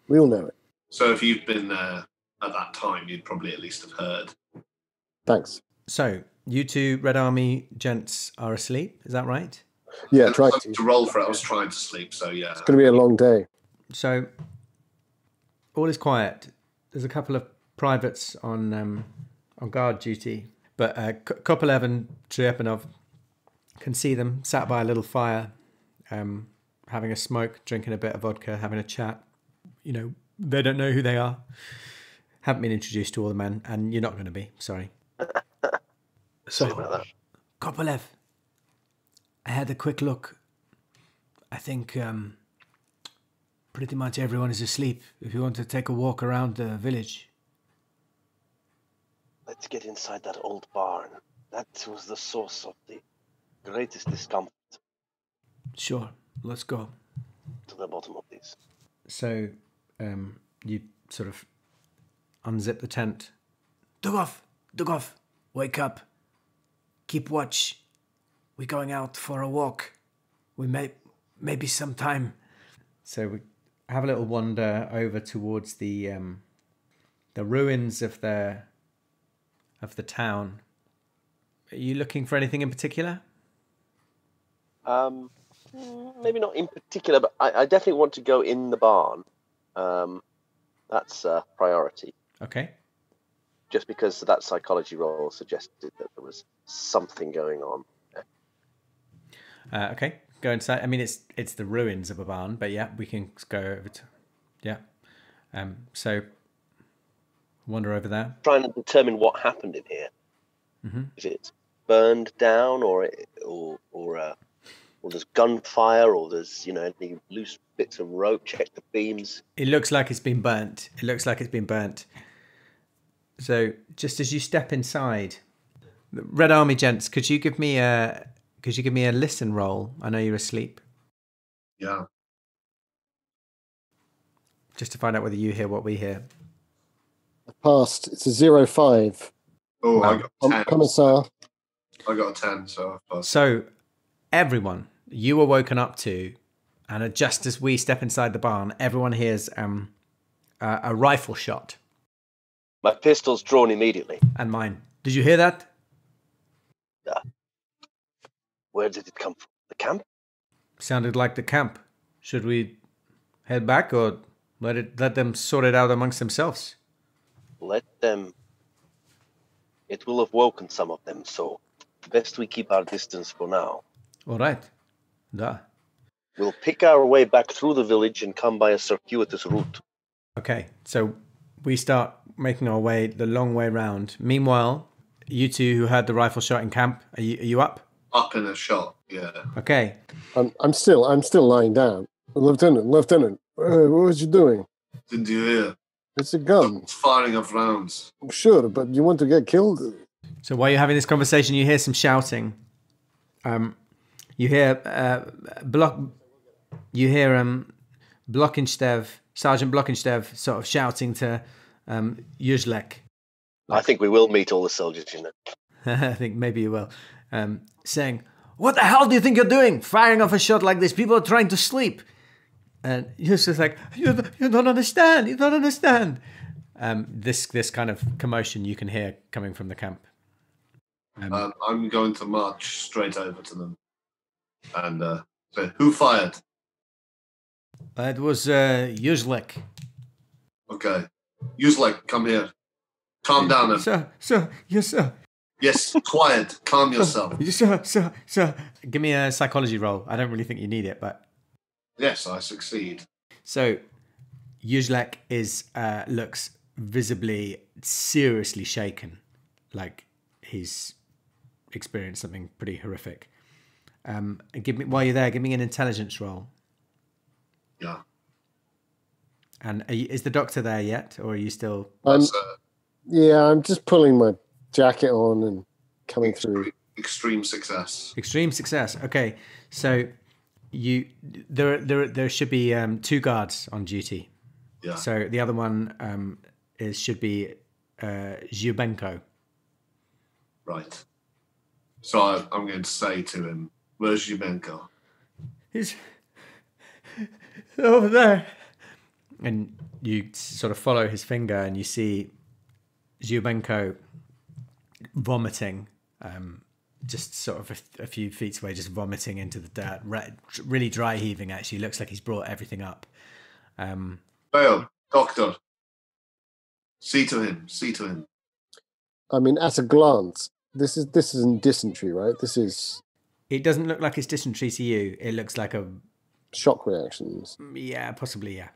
Speaker 3: We all know it.
Speaker 5: So if you've been there at that time you'd probably at least have heard.
Speaker 3: Thanks.
Speaker 2: So, you two Red Army gents are asleep, is that right?
Speaker 3: Yeah, try
Speaker 5: to roll for it. I was trying to sleep, so yeah.
Speaker 3: It's going to be a long day.
Speaker 2: So, all is quiet. There's a couple of privates on guard duty, but Kopolev and Trepanov can see them sat by a little fire, having a smoke, drinking a bit of vodka, having a chat. You know, they don't know who they are. Haven't been introduced to all the men, and you're not going to be. Sorry.
Speaker 6: Sorry about that.
Speaker 8: Kopolev, I had a quick look. I think pretty much everyone is asleep. If you want to take a walk around the village.
Speaker 6: Let's get inside that old barn. That was the source of the greatest discomfort.
Speaker 8: Sure, let's go.
Speaker 6: To the bottom of this.
Speaker 2: So, you sort of unzip the tent.
Speaker 8: Dugov, wake up. Keep watch. We're going out for a walk. We maybe some time.
Speaker 2: So we have a little wander over towards the ruins of the town. Are you looking for anything in particular?
Speaker 6: Maybe not in particular, but I definitely want to go in the barn. That's a priority.
Speaker 2: Okay.
Speaker 6: Just because that psychology roll suggested that there was something going on.
Speaker 2: Okay, go inside. I mean, it's the ruins of a barn, but yeah, we can go over to, yeah. So wander over there.
Speaker 6: Trying to determine what happened in here.
Speaker 2: Mm-hmm.
Speaker 6: If it's burned down, or there's gunfire, or there's any loose bits of rope. Check the beams.
Speaker 2: It looks like it's been burnt. So just as you step inside, Red Army gents, could you give me a listen roll? I know you're asleep.
Speaker 5: Yeah.
Speaker 2: Just to find out whether you hear what we hear.
Speaker 3: I passed. It's a 0-5.
Speaker 5: Oh, I got 10.
Speaker 3: Commissar.
Speaker 5: I got a 10, so I passed.
Speaker 2: So everyone, you were woken up to, and just as we step inside the barn, everyone hears a rifle shot.
Speaker 6: My pistol's drawn immediately.
Speaker 2: And mine. Did you hear that?
Speaker 6: Yeah. Where did it come from? The camp?
Speaker 2: Sounded like the camp. Should we head back or let them sort it out amongst themselves?
Speaker 6: Let them. It will have woken some of them, so best we keep our distance for now.
Speaker 2: All right. Da.
Speaker 6: We'll pick our way back through the village and come by a circuitous route.
Speaker 2: Okay, so we start making our way the long way round. Meanwhile, you two who heard the rifle shot in camp, are you up?
Speaker 5: Up in a shot, yeah.
Speaker 2: Okay.
Speaker 3: I'm still lying down. Lieutenant, what was you doing?
Speaker 5: Didn't you hear?
Speaker 3: It's a gun.
Speaker 5: It's firing off rounds.
Speaker 3: Sure, but you want to get killed?
Speaker 2: So while you're having this conversation, you hear some shouting. You hear Blockenstev, Sergeant Blockenstev, sort of shouting to Yuzlek.
Speaker 6: I think we will meet all the soldiers,
Speaker 2: I think maybe you will. Saying, "What the hell do you think you're doing? Firing off a shot like this? People are trying to sleep." And Yuzlek's like, "You don't understand. You don't understand." This kind of commotion you can hear coming from the camp.
Speaker 5: I'm going to march straight over to them and say, "Who fired?"
Speaker 2: It was Yuzlek.
Speaker 5: Okay. Yuzlek, come here. Calm down.
Speaker 2: Sir, yes, sir.
Speaker 5: Yes, quiet. Calm yourself.
Speaker 2: Sir. Give me a psychology roll. I don't really think you need it, but...
Speaker 5: Yes, I succeed.
Speaker 2: So, Yuzlek looks visibly, seriously shaken. Like he's experienced something pretty horrific. While you're there, give me an intelligence roll.
Speaker 5: Yeah.
Speaker 2: And is the doctor there yet, or are you still?
Speaker 3: Yeah, I'm just pulling my jacket on and coming through.
Speaker 5: Extreme success.
Speaker 2: Extreme success. Okay, so there should be 2 guards on duty.
Speaker 5: Yeah.
Speaker 2: So the other one should be Zhubenko.
Speaker 5: Right. So I'm going to say to him, "Where's Zhubenko?"
Speaker 2: He's over there. And you sort of follow his finger and you see Zhubenko vomiting, just sort of a few feet away, just vomiting into the dirt, really dry heaving, actually. Looks like he's brought everything up.
Speaker 5: Bale, doctor, see to him.
Speaker 3: I mean, at a glance, this isn't dysentery, right? This is...
Speaker 2: It doesn't look like it's dysentery to you. It looks like a...
Speaker 3: Shock reactions.
Speaker 2: Yeah, possibly, yeah.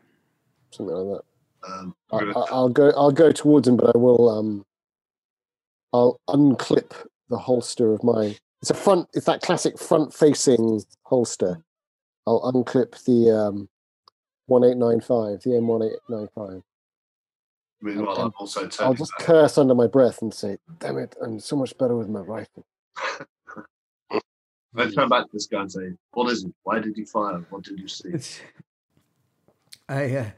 Speaker 3: Something like that. I'll go towards him, but I will I'll unclip the holster of my... It's that classic front-facing holster. I'll unclip the 1895, the M1895.
Speaker 5: Meanwhile, I'm also turning
Speaker 3: I'll just curse under my breath and say, "Damn it, I'm so much better with my rifle."
Speaker 5: I turn back to this guy and say, "What is it? Why did you fire? What did you see?"
Speaker 8: I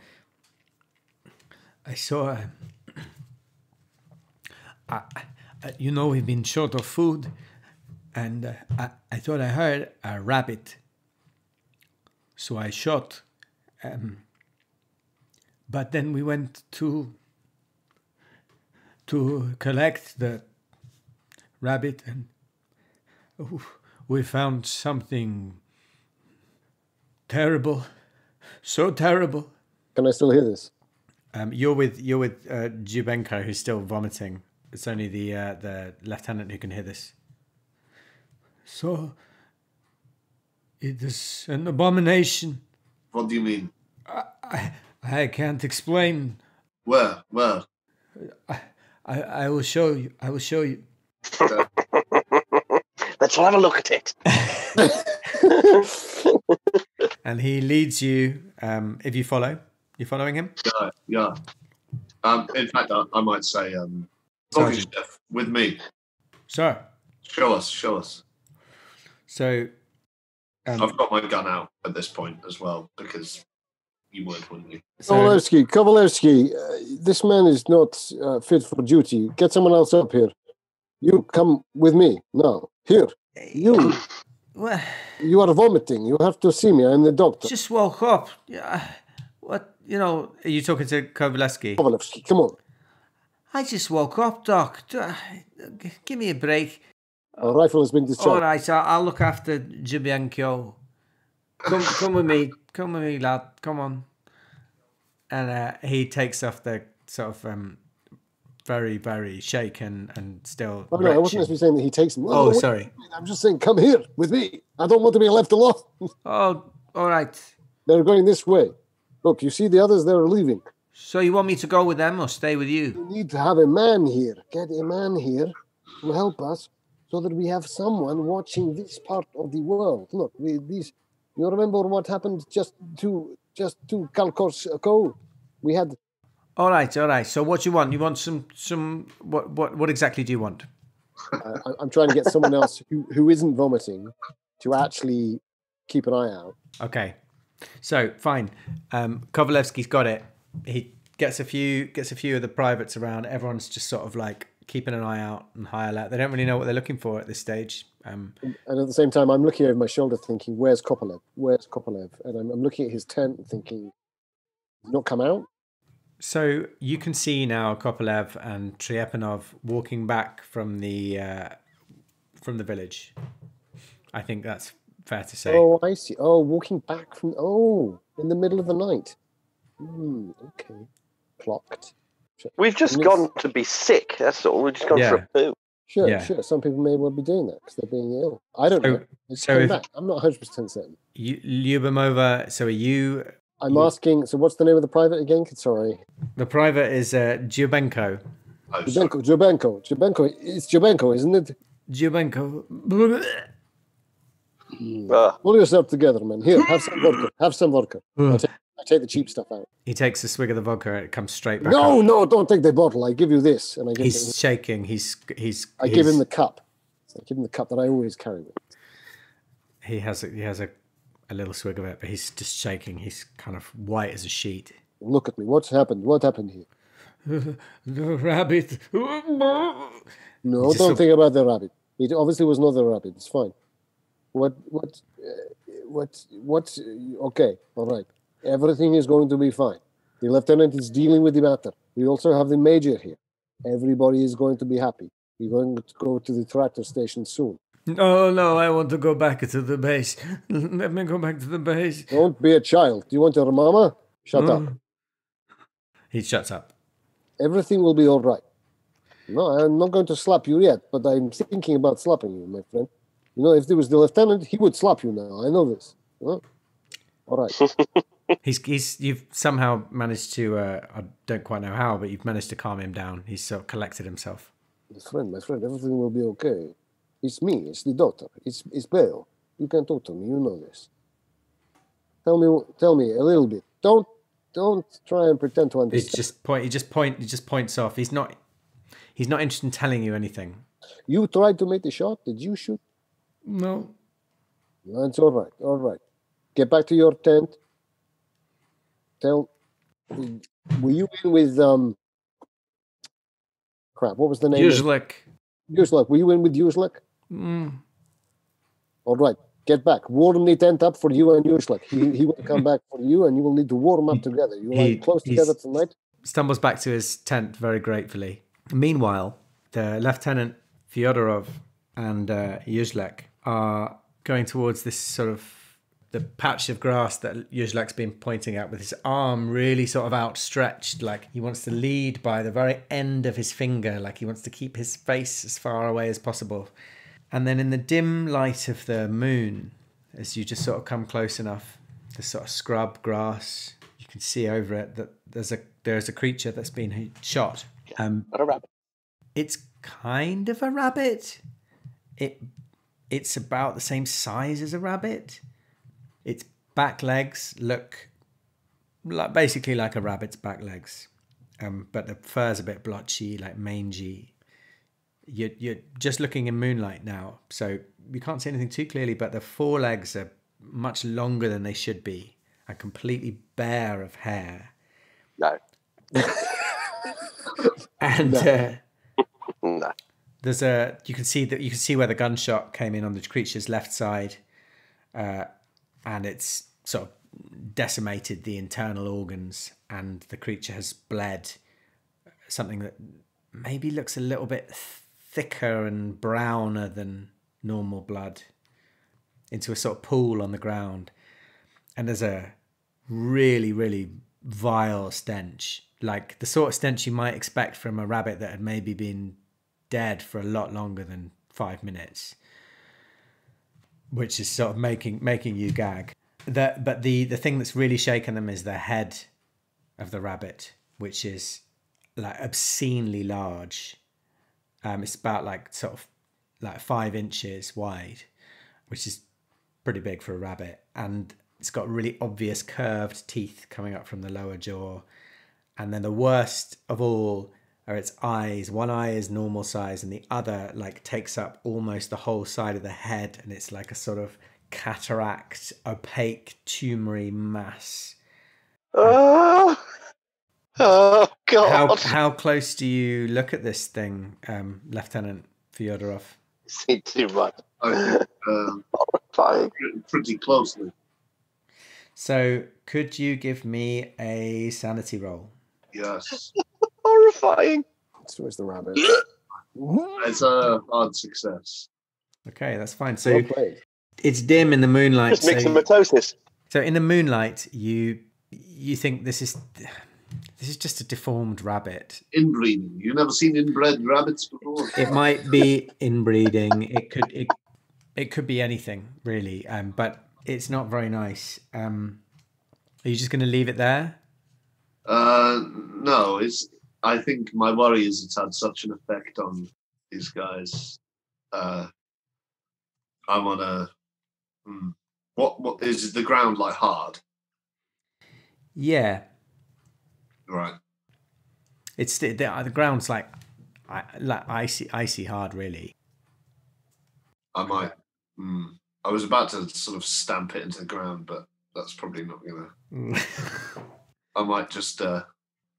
Speaker 8: saw. We've been short of food, and I thought I heard a rabbit. So I shot. But then we went to collect the rabbit, and we found something terrible, so terrible.
Speaker 3: Can I still hear this?
Speaker 2: You're with Zhubenko, who's still vomiting. It's only the lieutenant who can hear this.
Speaker 8: So it is an abomination.
Speaker 5: What do you mean?
Speaker 8: I can't explain.
Speaker 5: Where?
Speaker 8: I will show you. I will show you.
Speaker 6: Let's have a look at it.
Speaker 2: And he leads you. If you follow, you're following him.
Speaker 5: Yeah. In fact, I might say, Chef, with me.
Speaker 2: Sir,
Speaker 5: show us.
Speaker 2: So,
Speaker 5: I've got my gun out at this point as well because you would, wouldn't you?
Speaker 3: Kovalevsky, this man is not fit for duty. Get someone else up here. You come with me now. Here, you. You are vomiting. You have to see me. I'm the doctor.
Speaker 8: Just woke up. Yeah. What? Are
Speaker 2: you talking to Kovalevsky?
Speaker 3: Kovalevsky, come on.
Speaker 8: I just woke up, Doc. Give me a break.
Speaker 3: Our rifle has been discharged.
Speaker 8: All right, I'll look after Zhubenko. Come with me. Come with me, lad. Come on.
Speaker 2: And he takes off the sort of very, very shaken and still...
Speaker 3: Oh, no, I wasn't necessarily saying that he takes him.
Speaker 2: Oh, sorry.
Speaker 3: I'm just saying, come here with me. I don't want to be left alone.
Speaker 8: Oh, all right.
Speaker 3: They're going this way. Look, you see the others, they're leaving.
Speaker 8: So you want me to go with them or stay with you?
Speaker 3: You need to have a man here. Get a man here to help us so that we have someone watching this part of the world. Look, you remember what happened just two Kalkos ago? We had...
Speaker 2: All right. So what do you want? You want some what exactly do you want?
Speaker 3: I'm trying to get someone else who isn't vomiting to actually keep an eye out.
Speaker 2: Okay. So fine. Kovalevsky's got it. He gets a few of the privates around. Everyone's just sort of like keeping an eye out and high alert. They don't really know what they're looking for at this stage.
Speaker 3: And at the same time, I'm looking over my shoulder thinking, where's Kopelev? And I'm looking at his tent and thinking, he's not come out?
Speaker 2: So you can see now Kopelev and Triepanov walking back from the village. I think that's fair to say.
Speaker 3: Oh, I see. Oh, walking back from... Oh, in the middle of the night. Okay. Clocked.
Speaker 6: We've just gone to be sick, that's all. We've just gone for a poo.
Speaker 3: Sure. Some people may well be doing that because they're being ill. I don't know. It's coming back. I'm not 100% certain.
Speaker 2: Lyubimova, so are you...
Speaker 3: I'm asking, so what's the name of the private again? Sorry.
Speaker 2: The private is Zhubenko.
Speaker 3: Zhubenko. It's Zhubenko, isn't it?
Speaker 2: Zhubenko.
Speaker 3: Pull yourself together, man. Here, have some vodka. I take the cheap stuff out.
Speaker 2: He takes a swig of the vodka and it comes straight back
Speaker 3: No,
Speaker 2: up.
Speaker 3: No, don't take the bottle. I give you this. And I give
Speaker 2: He's shaking.
Speaker 3: I give him the cup. I give him the cup that I always carry with.
Speaker 2: He has a little swig of it, but he's just shaking. He's kind of white as a sheet.
Speaker 3: Look at me. What's happened? What happened here?
Speaker 8: The rabbit.
Speaker 3: No, don't think about the rabbit. It obviously was not the rabbit. It's fine. What? Okay, all right. Everything is going to be fine. The lieutenant is dealing with the matter. We also have the major here. Everybody is going to be happy. We're going to go to the tractor station soon.
Speaker 7: No, I want to go back to the base. Let me go back to the base.
Speaker 3: Don't be a child. Do you want your mama? Shut up.
Speaker 7: He shuts up.
Speaker 3: Everything will be all right. No, I'm not going to slap you yet, but I'm thinking about slapping you, my friend. You know, if there was the lieutenant, he would slap you now. I know this. Huh? All right.
Speaker 2: You've somehow managed to, I don't quite know how, but you've managed to calm him down. He's sort of collected himself.
Speaker 3: My friend, everything will be okay. It's me, it's the doctor, it's Bale. You can talk to me, you know this. Tell me a little bit. Don't try and pretend to understand.
Speaker 2: He just points off. He's not interested in telling you anything.
Speaker 3: You tried to make the shot. Did you shoot?
Speaker 2: No.
Speaker 3: That's all right. Get back to your tent. Were you in with crap? What was the name? Uselek. Were you in with Uselek? All right. Get back. Warm the tent up for you and Uselek. He will come back for you, and you will need to warm up together. You like close together tonight.
Speaker 2: Stumbles back to his tent very gratefully. Meanwhile, the Lieutenant Fyodorov and Uselek are going towards this sort of the patch of grass that Uselek's been pointing at with his arm really sort of outstretched, like he wants to lead by the very end of his finger, like he wants to keep his face as far away as possible. And then in the dim light of the moon, as you just sort of come close enough, the sort of scrub grass, you can see over it that there's a creature that's been shot.
Speaker 6: Not a rabbit.
Speaker 2: It's kind of a rabbit. It's about the same size as a rabbit. Its back legs look basically like a rabbit's back legs, but the fur's a bit blotchy, like mangy. You're just looking in moonlight now, so you can't see anything too clearly, but the forelegs are much longer than they should be and completely bare of hair.
Speaker 6: No.
Speaker 2: And
Speaker 6: no.
Speaker 2: There's you can see where the gunshot came in on the creature's left side, and it's sort of decimated the internal organs, and the creature has bled something that maybe looks a little bit thicker and browner than normal blood into a sort of pool on the ground. And there's a really, really vile stench, like the sort of stench you might expect from a rabbit that had maybe been dead for a lot longer than 5 minutes, which is sort of making you gag. But the thing that's really shaken them is the head of the rabbit, which is like obscenely large. It's about like sort of like 5 inches wide, which is pretty big for a rabbit, and it's got really obvious curved teeth coming up from the lower jaw. And then the worst of all are its eyes. One eye is normal size and the other like takes up almost the whole side of the head, and it's like a sort of cataract, opaque, tumory mass.
Speaker 6: Oh God!
Speaker 2: How close do you look at this thing, Lieutenant Fyodorov?
Speaker 6: See too much.
Speaker 5: Horrifying. Pretty closely.
Speaker 2: So, could you give me a sanity roll?
Speaker 5: Yes.
Speaker 6: Horrifying.
Speaker 3: So is the rabbit.
Speaker 5: It's a hard success.
Speaker 2: Okay, that's fine. So it's dim in the moonlight.
Speaker 6: Just myxomatosis.
Speaker 2: So in the moonlight, you think this is just a deformed rabbit.
Speaker 5: Inbreeding. You've never seen inbred rabbits before?
Speaker 2: It might be inbreeding. It could be anything really. But it's not very nice. Are you just going to leave it there?
Speaker 5: No. I think my worry is it's had such an effect on these guys. I'm on a. What is the ground like hard?
Speaker 2: Yeah.
Speaker 5: Right.
Speaker 2: It's the ground's like icy hard, really.
Speaker 5: I might. I was about to sort of stamp it into the ground, but that's probably not gonna. I might just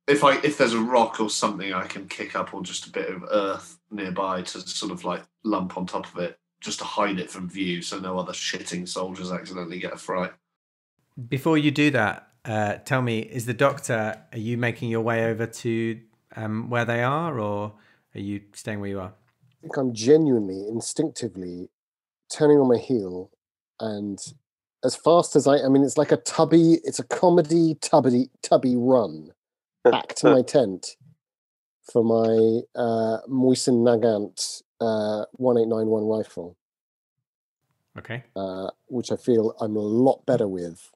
Speaker 5: if there's a rock or something I can kick up, or just a bit of earth nearby to sort of like lump on top of it, just to hide it from view, so no other shitting soldiers accidentally get a fright.
Speaker 2: Before you do that, Tell me, is the doctor, are you making your way over to where they are, or are you staying where you are?
Speaker 3: I think I'm genuinely, instinctively turning on my heel, and as fast as I mean, it's like it's a comedy tubby run back to my tent for my Moisin Nagant 1891 rifle.
Speaker 2: Okay.
Speaker 3: Which I feel I'm a lot better with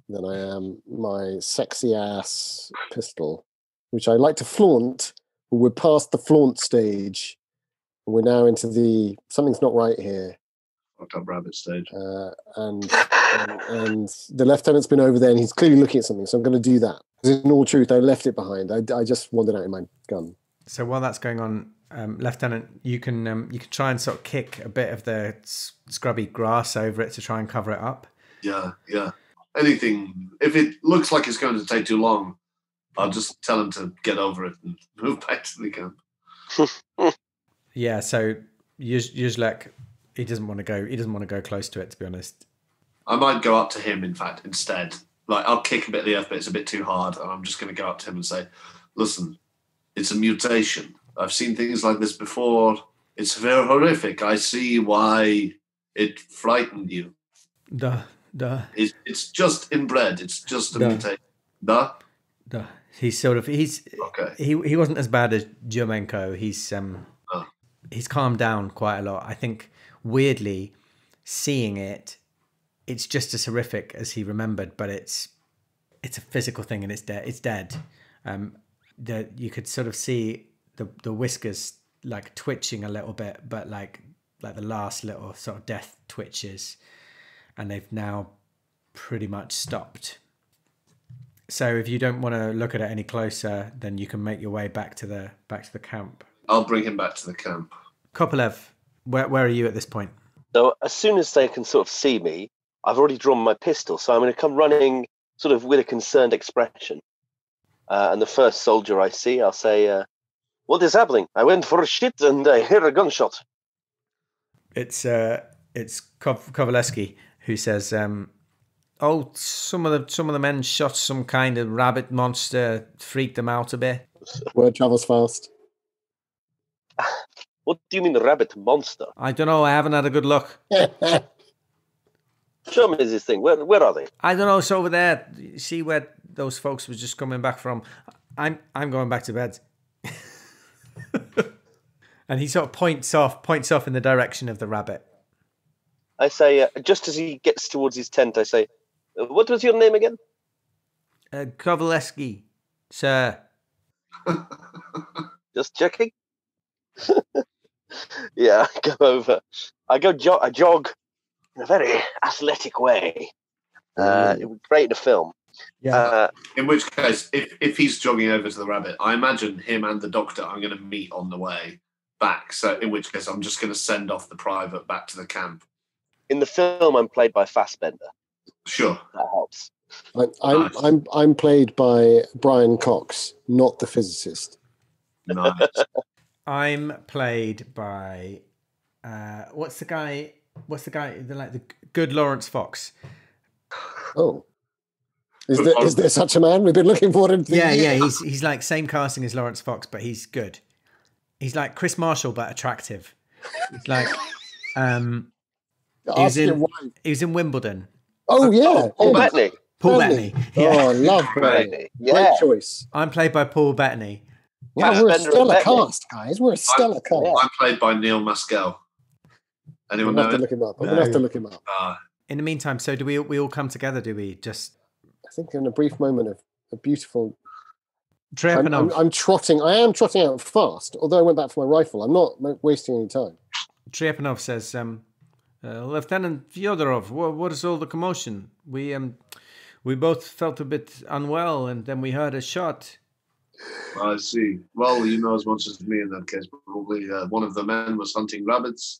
Speaker 3: than I am my sexy ass pistol, which I like to flaunt, but we're past the flaunt stage. We're now into the something's not right here.
Speaker 5: Fucked up rabbit stage.
Speaker 3: And the lieutenant's been over there and he's clearly looking at something, so I'm going to do that. Because in all truth, I left it behind. I just wandered out in my gun.
Speaker 2: So while that's going on, Lieutenant, you can try and sort of kick a bit of the scrubby grass over it to try and cover it up.
Speaker 5: Yeah. Anything. If it looks like it's going to take too long, I'll just tell him to get over it and move back to the camp.
Speaker 2: Yeah. So Yuzlek, he doesn't want to go. He doesn't want to go close to it, to be honest.
Speaker 5: I might go up to him, in fact, instead. Like, I'll kick a bit of the earth, but it's a bit too hard, and I'm just going to go up to him and say, "Listen, it's a mutation. I've seen things like this before. It's very horrific. I see why it frightened you.
Speaker 2: Duh.
Speaker 5: It's just inbred. It's just a mutation. Duh.
Speaker 2: He's okay. He wasn't as bad as Jomenko. He's calmed down quite a lot. I think weirdly, seeing it's just as horrific as he remembered, but it's a physical thing and it's dead. It's dead. You could sort of see the whiskers like twitching a little bit, but like the last little sort of death twitches, and they've now pretty much stopped. So if you don't want to look at it any closer, then you can make your way back to the camp.
Speaker 5: I'll bring him back to the camp.
Speaker 2: Kopolev, where are you at this point?
Speaker 6: So as soon as they can sort of see me, I've already drawn my pistol, so I'm going to come running sort of with a concerned expression. And the first soldier I see, I'll say, "What is happening? I went for a shit and I hear a gunshot."
Speaker 2: It's Kovalevsky who says, "Oh, some of the men shot some kind of rabbit monster, freaked them out a bit."
Speaker 3: Word travels fast.
Speaker 6: What do you mean, rabbit monster?
Speaker 2: I don't know. I haven't had a good look.
Speaker 6: Show me this thing. Where are they?
Speaker 2: I don't know. It's over there. You see where those folks were just coming back from. I'm going back to bed. And he sort of points off in the direction of the rabbit.
Speaker 6: I say, just as he gets towards his tent, I say, "What was your name again?"
Speaker 2: Kovalevsky, sir.
Speaker 6: Just checking. Yeah, I go over. I jog in a very athletic way. It would great in a film.
Speaker 2: Yeah.
Speaker 5: In which case, if he's jogging over to the rabbit, I imagine him and the doctor are going to meet on the way back. So in which case, I'm just going to send off the private back to the camp.
Speaker 6: In the film, I'm played by Fassbender.
Speaker 5: Sure,
Speaker 6: that helps.
Speaker 3: I'm played by Brian Cox, not the physicist.
Speaker 5: Nice.
Speaker 2: I'm played by what's the guy? The good Lawrence Fox.
Speaker 3: Oh, is there such a man? We've been looking for him.
Speaker 2: Yeah. He's like same casting as Lawrence Fox, but he's good. He's like Chris Marshall, but attractive. He's like he was in Wimbledon.
Speaker 3: Oh yeah,
Speaker 6: Paul Bettany.
Speaker 2: Paul Bettany.
Speaker 3: Yeah. Oh, love Bettany. Yeah. Great choice.
Speaker 2: I'm played by Paul Bettany.
Speaker 3: Wow, we're a stellar cast, guys. We're a stellar cast.
Speaker 5: I'm played by Neil Maskell. Anyone know?
Speaker 3: I'm going to have to look him up.
Speaker 2: In the meantime, so do we all come together? Do we just?
Speaker 3: I think in a brief moment of a beautiful.
Speaker 2: I'm
Speaker 3: trotting. I am trotting out fast. Although I went back for my rifle, I'm not wasting any time.
Speaker 2: Trepanov says, "Lieutenant Fyodorov, what is all the commotion? We both felt a bit unwell, and then we heard a shot."
Speaker 5: I see. Well, you know as much as me in that case. Probably one of the men was hunting rabbits.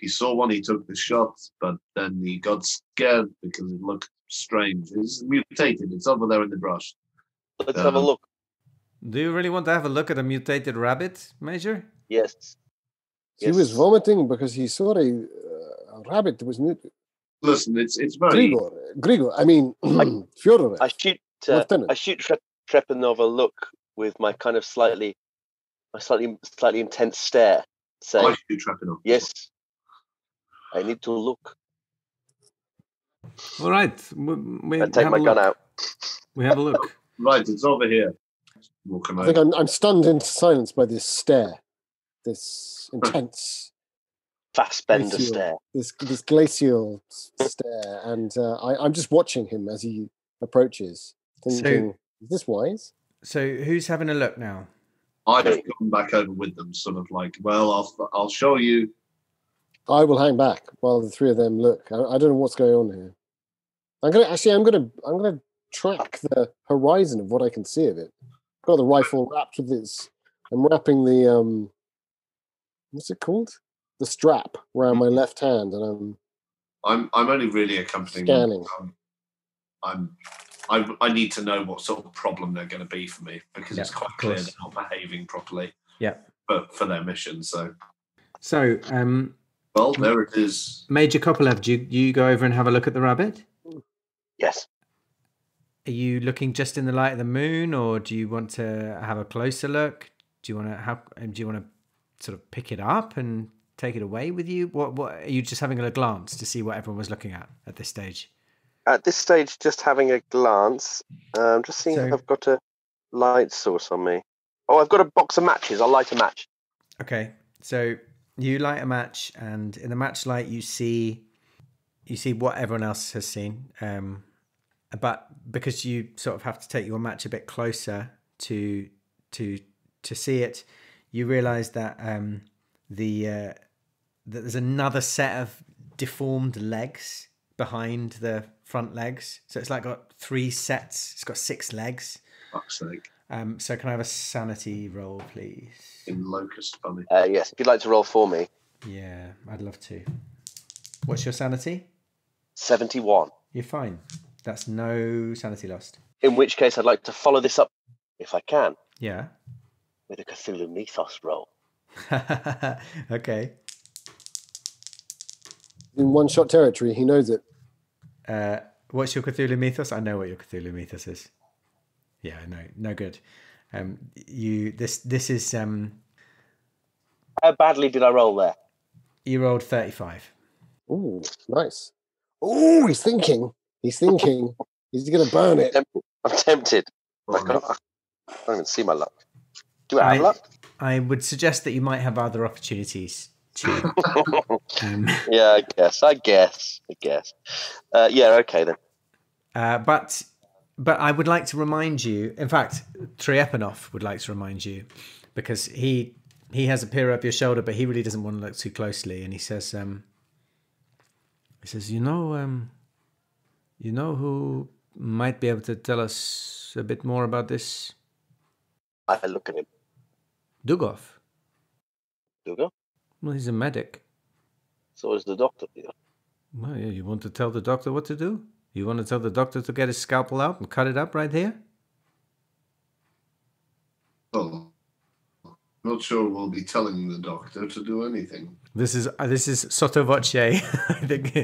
Speaker 5: He saw one, he took the shot, but then he got scared because it looked strange. It's mutated. It's over there in the brush.
Speaker 6: Let's have a look.
Speaker 2: Do you really want to have a look at a mutated rabbit, Major?
Speaker 6: Yes.
Speaker 3: He was vomiting because he saw a rabbit that was new.
Speaker 5: Listen, it's very...
Speaker 3: Grigor, I mean, Fyodor.
Speaker 6: I shoot Trepanov a look with my kind of slightly intense stare. Say,
Speaker 5: I shoot Trepanov.
Speaker 6: Yes, I need to look.
Speaker 2: All right.
Speaker 6: I take my gun out.
Speaker 2: We have a look.
Speaker 5: Right, it's over here.
Speaker 3: I think I'm stunned into silence by this stare. This intense...
Speaker 6: Fassbender stare.
Speaker 3: This glacial stare. And I'm just watching him as he approaches, thinking, is this wise?
Speaker 2: So who's having a look now?
Speaker 5: I've gone back over with them, sort of like, well, I'll show you. I
Speaker 3: will hang back while the three of them look. I don't know what's going on here. I'm gonna track the horizon of what I can see of it. Got the rifle wrapped with this. I'm wrapping the what's it called? The strap around my left hand, and
Speaker 5: I'm only really accompanying
Speaker 3: scanning.
Speaker 5: I need to know what sort of problem they're going to be for me, because it's quite clear they're not behaving properly.
Speaker 2: Yeah.
Speaker 5: But for their mission, so.
Speaker 2: Well,
Speaker 5: there it is.
Speaker 2: Major Kopelev, do you go over and have a look at the rabbit?
Speaker 6: Yes.
Speaker 2: Are you looking just in the light of the moon, or do you want to have a closer look? Do you want to sort of pick it up and take it away with you? What are you just having a glance to see what everyone was looking at this stage?
Speaker 6: At this stage, just having a glance. I'm just seeing if I've got a light source on me. Oh, I've got a box of matches. I'll light a match.
Speaker 2: Okay, so you light a match, and in the match light, you see what everyone else has seen. But because you sort of have to take your match a bit closer to see it, you realise that that there's another set of deformed legs behind the front legs. So it's like got 3 sets. It's got 6 legs.
Speaker 5: Fuck's sake.
Speaker 2: So can I have a sanity roll, please?
Speaker 5: In Locust Funny.
Speaker 6: Yes, if you'd like to roll for me.
Speaker 2: Yeah, I'd love to. What's your sanity?
Speaker 6: 71.
Speaker 2: You're fine. That's no sanity lost.
Speaker 6: In which case, I'd like to follow this up, if I can.
Speaker 2: Yeah.
Speaker 6: With a Cthulhu Mythos roll.
Speaker 2: Okay.
Speaker 3: In one-shot territory, he knows it.
Speaker 2: What's your Cthulhu Mythos? I know what your Cthulhu Mythos is. Yeah, no good. This is.
Speaker 6: How badly did I roll there?
Speaker 2: You rolled 35.
Speaker 3: Ooh, nice. Ooh, he's thinking. He's going to burn it.
Speaker 6: I'm tempted. I don't even see my luck. Do I have luck?
Speaker 2: I would suggest that you might have other opportunities to.
Speaker 6: Yeah, I guess. Yeah, okay then.
Speaker 2: But I would like to remind you. In fact, Trepanov would like to remind you, because he has a peer up your shoulder, but he really doesn't want to look too closely, and he says, you know who might be able to tell us a bit more about this?
Speaker 6: I look at him.
Speaker 2: Dugov?
Speaker 6: Dugov?
Speaker 2: Well, he's a medic.
Speaker 6: So is the doctor here.
Speaker 2: Well, yeah, you want to tell the doctor what to do? You want to tell the doctor to get his scalpel out and cut it up right here?
Speaker 5: Well, not sure we'll be telling the doctor to do anything.
Speaker 2: This is sotto voce. I think.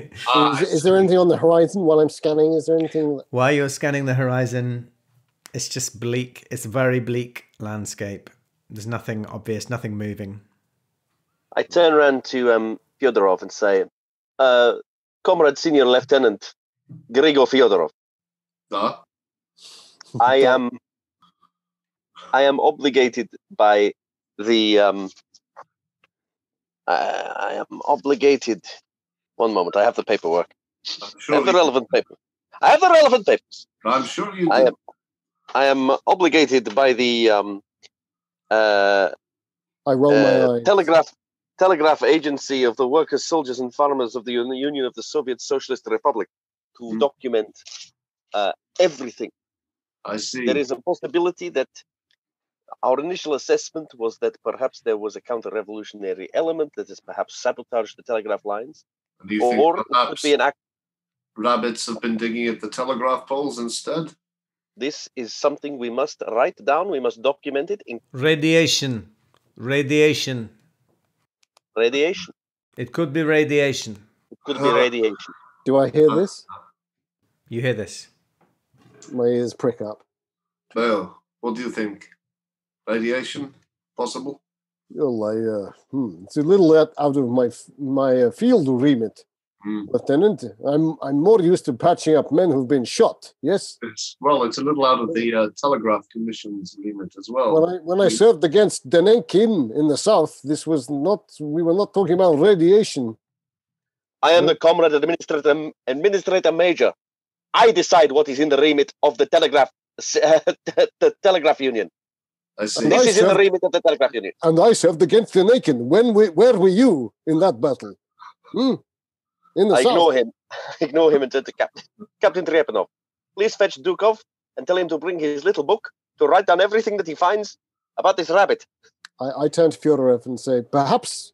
Speaker 3: Is there anything on the horizon while I'm scanning? Is there anything?
Speaker 2: While you're scanning the horizon, it's just bleak. It's a very bleak landscape. There's nothing obvious, nothing moving.
Speaker 6: I turn around to Fyodorov and say, Comrade Senior Lieutenant Grigor Fyodorov. I am obligated by the I am obligated. One moment, I have the paperwork. I have the relevant papers.
Speaker 5: I'm sure you do.
Speaker 6: I am obligated by the
Speaker 3: I roll my eyes.
Speaker 6: Telegraph Agency of the Workers, Soldiers and Farmers of the Union of the Soviet Socialist Republic to document everything.
Speaker 5: I see.
Speaker 6: There is a possibility that our initial assessment was that perhaps there was a counter-revolutionary element that has perhaps sabotaged the telegraph lines.
Speaker 5: And do you think perhaps it could be an act? Rabbits have been digging at the telegraph poles instead?
Speaker 6: This is something we must write down. We must document it.
Speaker 2: Radiation.
Speaker 6: Radiation.
Speaker 2: It could be radiation.
Speaker 6: It could be radiation.
Speaker 3: Do I hear this?
Speaker 2: You hear this?
Speaker 3: My ears prick up.
Speaker 5: Well, what do you think? Radiation? Possible?
Speaker 3: Well, it's a little out of my field remit, Lieutenant. I'm more used to patching up men who've been shot. Yes.
Speaker 5: It's a little out of the Telegraph Commission's remit as well.
Speaker 3: When I served against Denikin in the south, we were not talking about radiation.
Speaker 6: I am the Comrade Administrator Major. I decide what is in the remit of the Telegraph, the Telegraph Union.
Speaker 5: I see.
Speaker 6: This is in the remit of the Telegraph Union.
Speaker 3: And I served against Denikin. Where were you in that battle? In the south.
Speaker 6: Ignore him and turn to Captain Trepanov. Please fetch Dukov and tell him to bring his little book to write down everything that he finds about this rabbit.
Speaker 3: I turn to Fyodorev and say, perhaps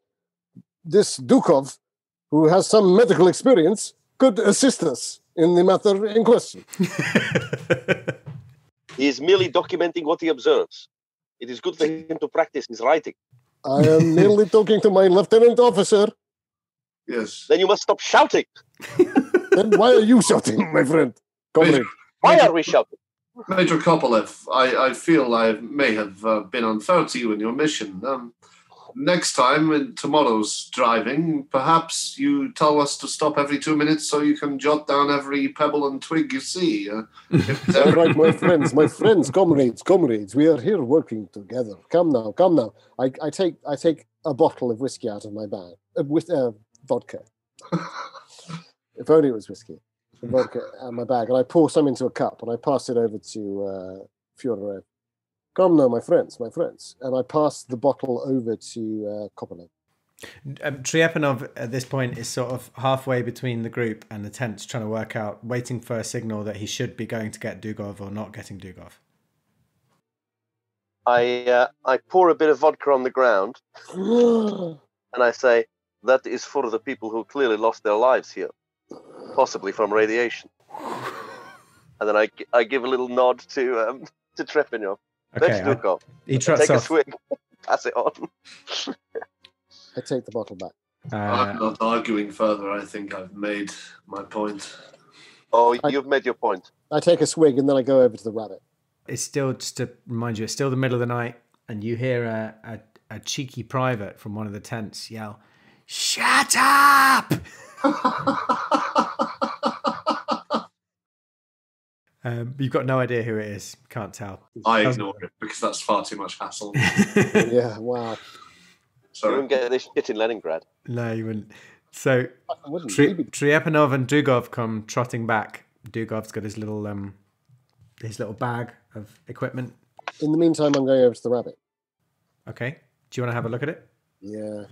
Speaker 3: this Dukov, who has some medical experience, could assist us in the matter in question.
Speaker 6: He is merely documenting what he observes. It is good for him to practice his writing.
Speaker 3: I am merely talking to my lieutenant officer.
Speaker 5: Yes.
Speaker 6: Then you must stop shouting.
Speaker 3: Then why are you shouting, my friend?
Speaker 6: Why are we shouting?
Speaker 5: Major Kopolev, I feel I may have been unfair to you in your mission. Next time, in tomorrow's driving, perhaps you tell us to stop every 2 minutes so you can jot down every pebble and twig you see.
Speaker 3: All right, my friends, comrades, we are here working together. Come now. I take a bottle of whiskey out of my bag, with vodka. If only it was whiskey. Vodka out of my bag, and I pour some into a cup, and I pass it over to Fyodorev. Come now, my friends, and I pass the bottle over to Kopolev.
Speaker 2: Trepanov at this point is sort of halfway between the group and the tents, trying to work out, waiting for a signal that he should be going to get Dugov or not getting Dugov.
Speaker 6: I pour a bit of vodka on the ground, and I say, that is for the people who clearly lost their lives here, possibly from radiation. And then I give a little nod to Trepanov.
Speaker 2: Okay, he trots
Speaker 6: take
Speaker 2: off.
Speaker 6: a swig, pass it on.
Speaker 3: I take the bottle back.
Speaker 5: I'm not arguing further. I think I've made my point.
Speaker 6: Oh, you've made your point.
Speaker 3: I take a swig and then I go over to the rabbit.
Speaker 2: It's still, just to remind you, it's still the middle of the night, and you hear a cheeky private from one of the tents yell, "Shut up!" You've got no idea who it is. Can't tell.
Speaker 5: I ignore it because that's far too much hassle.
Speaker 3: Yeah, wow.
Speaker 6: You wouldn't get this shit in Leningrad.
Speaker 2: No, you wouldn't. So Trepanov and Dugov come trotting back. Dugov's got his little bag of equipment.
Speaker 3: In the meantime, I'm going over to the rabbit.
Speaker 2: Okay. Do you want to have a look at it?
Speaker 3: Yeah.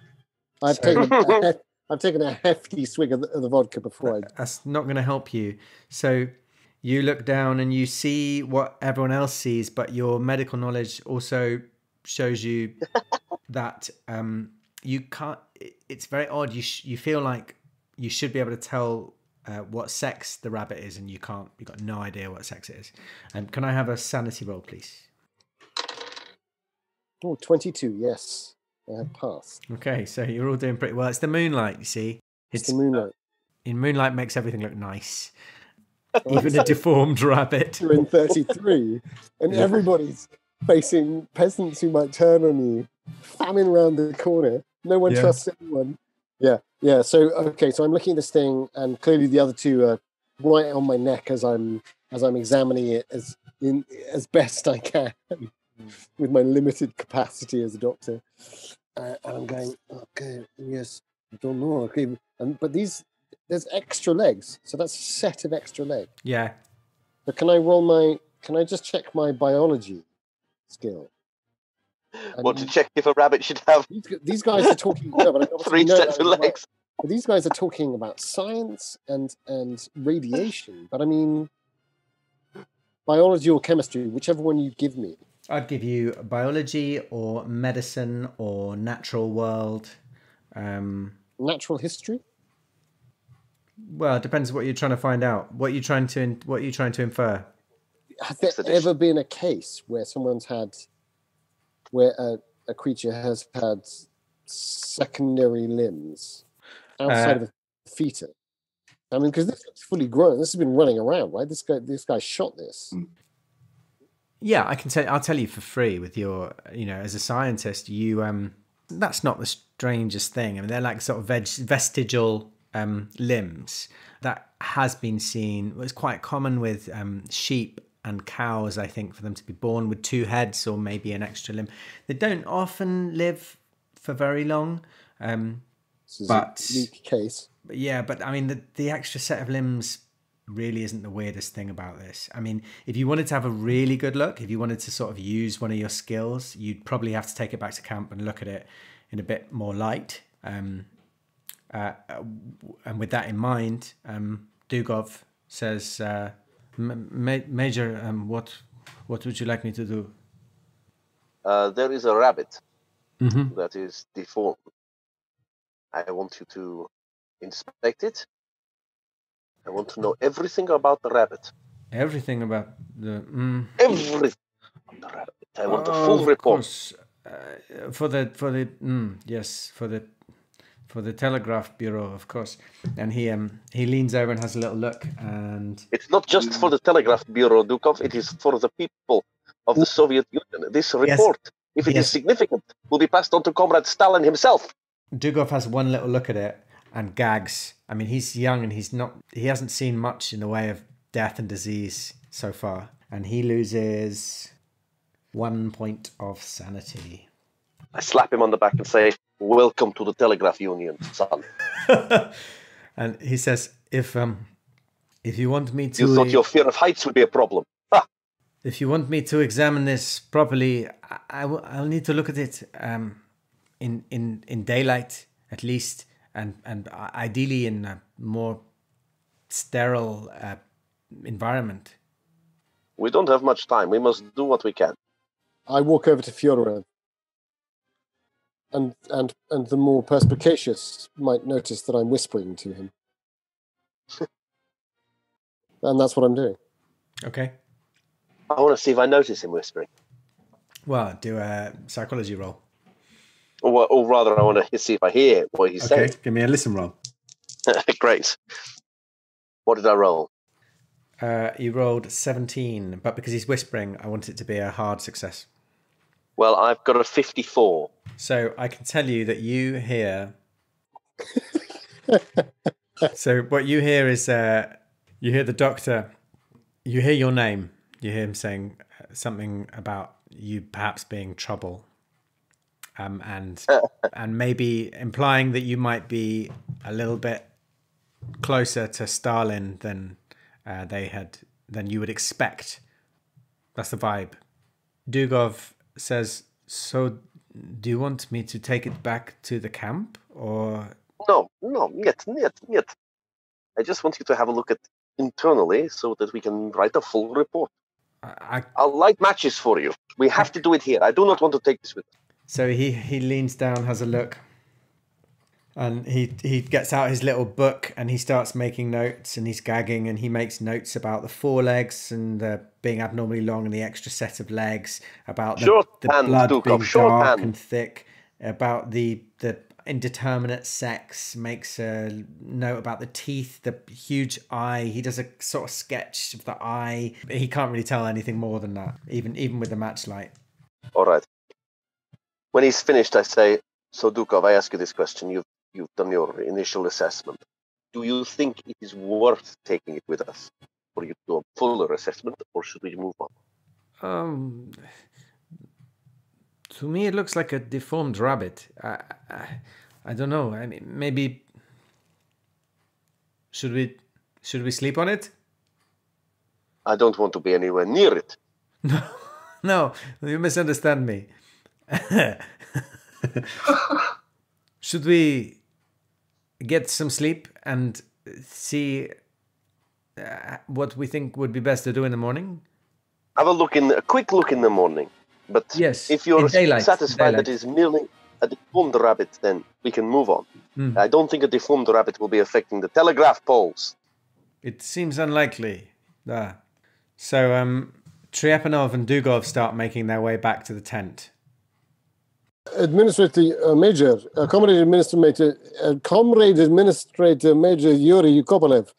Speaker 3: I've taken a hefty swig of the vodka before.
Speaker 2: That's not going to help you. So you look down and you see what everyone else sees, but your medical knowledge also shows you that you can't. It's very odd. You feel like you should be able to tell what sex the rabbit is, and you can't. You've got no idea what sex it is. Can I have a sanity roll, please?
Speaker 3: Oh, 22. Yes, I have passed.
Speaker 2: Okay, so you're all doing pretty well. It's the moonlight, you see.
Speaker 3: It's the moonlight.
Speaker 2: In moonlight makes everything look nice. Even a deformed rabbit.
Speaker 3: You're in 33, and everybody's facing peasants who might turn on you. Famine around the corner. No one trusts anyone. Yeah. So I'm looking at this thing, and clearly the other two are right on my neck as I'm examining it as best I can with my limited capacity as a doctor. And I'm going, okay, yes, I don't know. Okay, but there's extra legs, so that's a set of extra legs.
Speaker 2: Yeah.
Speaker 3: But can I just check my biology skill?
Speaker 6: Want to check if a rabbit should have
Speaker 3: these guys are talking
Speaker 6: three sets of legs.
Speaker 3: These guys are talking about science and radiation, but I mean biology or chemistry, whichever one you give me.
Speaker 2: I'd give you biology or medicine or natural world.
Speaker 3: Natural history?
Speaker 2: Well, it depends what you're trying to find out. What are you trying to infer?
Speaker 3: Has there ever been a case where a creature has had secondary limbs outside of a fetus? I mean, because this looks fully grown. This has been running around, right? This guy shot this.
Speaker 2: Yeah, I'll tell you for free with your, as a scientist, that's not the strangest thing. I mean, they're like sort of vestigial limbs that has been seen. It's quite common with sheep and cows, I think, for them to be born with two heads or maybe an extra limb. They don't often live for very long.
Speaker 3: This is a unique case.
Speaker 2: Yeah, but I mean, the extra set of limbs really isn't the weirdest thing about this. I mean, if you wanted to have a really good look, if you wanted to sort of use one of your skills, you'd probably have to take it back to camp and look at it in a bit more light. And with that in mind, Dugov says, Major, what would you like me to do?
Speaker 6: There is a rabbit that is deformed. I want you to inspect it. I want to know everything about the rabbit.
Speaker 2: Everything about the...
Speaker 6: Everything about the rabbit. I want a full report.
Speaker 2: For the Telegraph Bureau, of course. And he leans over and has a little look. And
Speaker 6: it's not just for the Telegraph Bureau, Dukov. It is for the people of the Soviet Union. This report, if it is significant, will be passed on to Comrade Stalin himself.
Speaker 2: Dugov has one little look at it and gags. I mean, he's young and he hasn't seen much in the way of death and disease so far. And he loses 1 point of sanity.
Speaker 6: I slap him on the back and say, "Welcome to the Telegraph Union, son."
Speaker 2: And he says, if you want me to...
Speaker 6: You thought your fear of heights would be a problem. Ha!
Speaker 2: If you want me to examine this properly, I'll need to look at it in daylight, at least, and ideally in a more sterile environment.
Speaker 6: We don't have much time. We must do what we can.
Speaker 3: I walk over to Fyodorov, and the more perspicacious might notice that I'm whispering to him. And that's what I'm doing.
Speaker 2: Okay.
Speaker 6: I want to see if I notice him whispering.
Speaker 2: Well, do a psychology roll.
Speaker 6: Or rather, I want to see if I hear what he's saying.
Speaker 2: Okay, give me a listen roll.
Speaker 6: Great. What did I roll?
Speaker 2: You rolled 17, but because he's whispering, I want it to be a hard success.
Speaker 6: Well, I've got a 54.
Speaker 2: So I can tell you that you hear... So what you hear is, you hear the doctor, you hear your name, you hear him saying something about you perhaps being trouble. And maybe implying that you might be a little bit closer to Stalin than you would expect. That's the vibe. Dugov says, "So, do you want me to take it back to the camp, or?"
Speaker 6: No, yet. I just want you to have a look at internally so that we can write a full report. I'll light matches for you. We have to do it here. I do not want to take this with us.
Speaker 2: So he leans down, has a look, and he gets out his little book and he starts making notes, and he's gagging, and he makes notes about the forelegs and the being abnormally long and the extra set of legs, about the blood being dark and thick, about the indeterminate sex, makes a note about the teeth, the huge eye. He does a sort of sketch of the eye. He can't really tell anything more than that, even with the matchlight.
Speaker 6: All right. When he's finished, I say, "So, Dukov, I ask you this question. You've done your initial assessment. Do you think it is worth taking it with us for you to do a fuller assessment, or should we move on?"
Speaker 2: To me, it looks like a deformed rabbit. I don't know. I mean, maybe should we sleep on it?
Speaker 6: I don't want to be anywhere near it.
Speaker 2: No, you misunderstand me. Should we get some sleep and see what we think would be best to do in the morning?
Speaker 6: Have a quick look in the morning. But
Speaker 2: yes,
Speaker 6: if you're satisfied that it is merely a deformed rabbit, then we can move on. I don't think a deformed rabbit will be affecting the telegraph poles.
Speaker 2: It seems unlikely. So Tryapanov and Dugov start making their way back to the tent.
Speaker 3: Administrator Major, Comrade Administrator Major Yuri Yukopolev.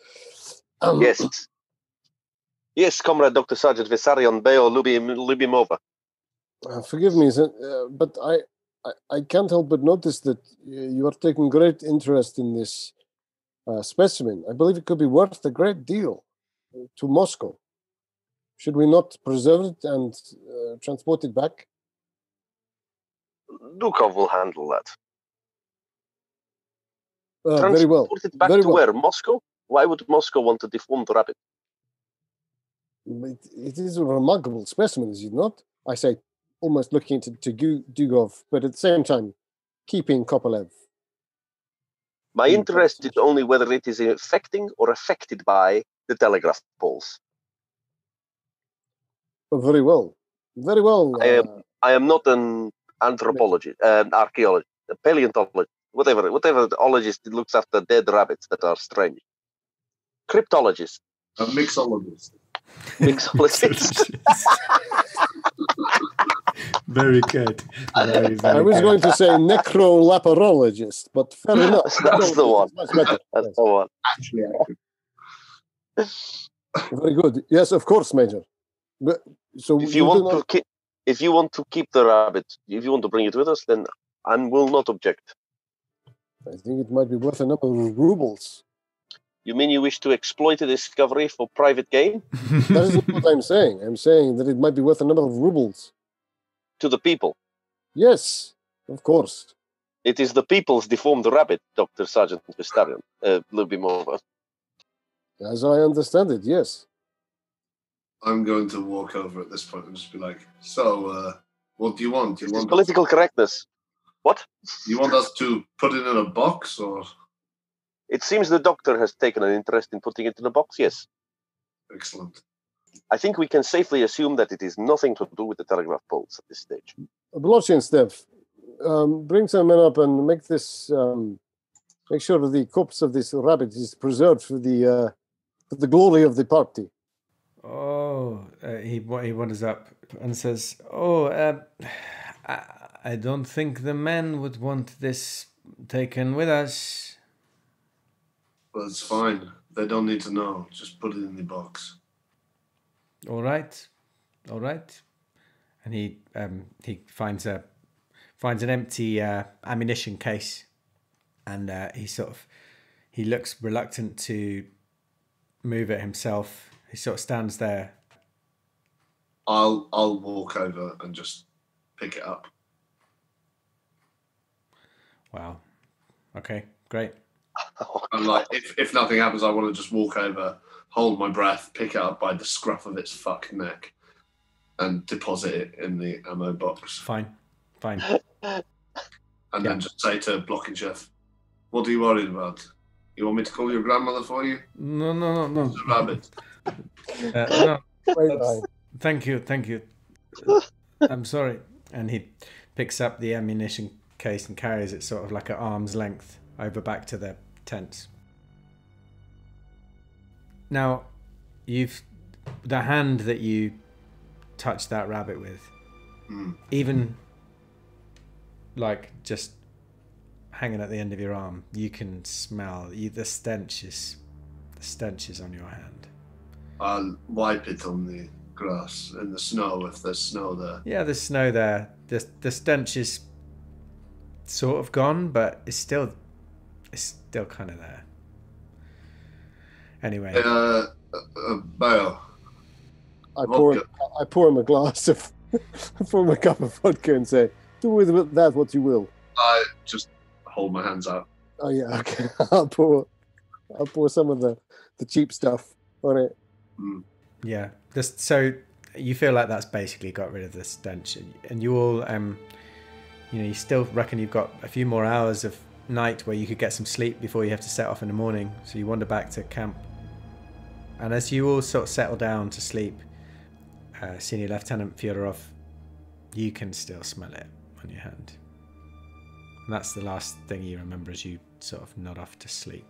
Speaker 6: Yes. Yes, Comrade Dr. Sergeant Vissarion Beo Lubimova.
Speaker 3: Forgive me, but I can't help but notice that you are taking great interest in this specimen. I believe it could be worth a great deal to Moscow. Should we not preserve it and transport it back?
Speaker 6: Dukov will handle that.
Speaker 3: Very well.
Speaker 6: Transport it back
Speaker 3: Very
Speaker 6: to
Speaker 3: well.
Speaker 6: where? Moscow? Why would Moscow want a deformed rabbit?
Speaker 3: It is a remarkable specimen, is it not? I say, almost looking to Dugov, but at the same time, keeping Kopolev.
Speaker 6: My interest is only whether it is affecting or affected by the telegraph poles.
Speaker 3: Oh, very well. Very well.
Speaker 6: I am not an anthropologist, an archaeologist, a paleontologist, whatever the ologist that looks after dead rabbits that are strange. Cryptologist.
Speaker 5: A mixologist.
Speaker 6: Mixologist.
Speaker 2: Very good. Very, very
Speaker 3: I was
Speaker 2: good.
Speaker 3: going to say necrolaparologist, but fair enough.
Speaker 6: That's the one.
Speaker 3: Much better.
Speaker 6: That's the one.
Speaker 5: Actually,
Speaker 3: Very good. Yes, of course, Major. But, so
Speaker 6: if you want to keep the rabbit, if you want to bring it with us, then I will not object.
Speaker 3: I think it might be worth a number of rubles.
Speaker 6: You mean you wish to exploit the discovery for private gain?
Speaker 3: That is what I'm saying. I'm saying that it might be worth a number of rubles.
Speaker 6: To the people?
Speaker 3: Yes, of course.
Speaker 6: It is the people's deformed rabbit, Dr. Sergeant Vistarion, Lubimova.
Speaker 3: As I understand it, yes.
Speaker 5: I'm going to walk over at this point and just be like, so, what do you want? Do you want
Speaker 6: political correctness. What?
Speaker 5: You want us to put it in a box, or?
Speaker 6: It seems the doctor has taken an interest in putting it in a box, yes.
Speaker 5: Excellent.
Speaker 6: I think we can safely assume that it is nothing to do with the telegraph poles at this stage.
Speaker 3: Blotchy and Steph, bring some men up and make this, make sure that the corpse of this rabbit is preserved for the glory of the party.
Speaker 2: Oh, he wanders up and says, "Oh, I don't think the men would want this taken with us."
Speaker 5: Well, it's fine. They don't need to know. Just put it in the box.
Speaker 2: All right. And he finds an empty ammunition case, and he looks reluctant to move it himself. He sort of stands there.
Speaker 5: I'll walk over and just pick it up.
Speaker 2: Wow. Okay, great.
Speaker 5: And like, if nothing happens, I want to just walk over, hold my breath, pick it up by the scruff of its fucking neck, and deposit it in the ammo box.
Speaker 2: Fine.
Speaker 5: And then just say to Blockenchef, "What are you worried about? You want me to call your grandmother for you?"
Speaker 2: No.
Speaker 5: It's a rabbit.
Speaker 2: No. Thank you. I'm sorry. And he picks up the ammunition case and carries it sort of like at arm's length over back to the tents. Now, the hand that you touched that rabbit with, even like just hanging at the end of your arm, you can smell the stench is on your hand.
Speaker 5: I'll wipe it on the grass in the snow if there's snow there.
Speaker 2: Yeah, there's snow there. The stench is sort of gone, but it's still kind of there. Anyway,
Speaker 5: Bale.
Speaker 3: I pour him a glass of, pour him a cup of vodka and say, "Do with that what you will."
Speaker 5: I just hold my hands out.
Speaker 3: Oh yeah, okay. I'll pour some of the cheap stuff on it.
Speaker 2: Yeah. So you feel like that's basically got rid of the stench, and you all, you still reckon you've got a few more hours of night where you could get some sleep before you have to set off in the morning. So you wander back to camp, and as you all sort of settle down to sleep, Senior Lieutenant Fyodorov, you can still smell it on your hand. And that's the last thing you remember as you sort of nod off to sleep.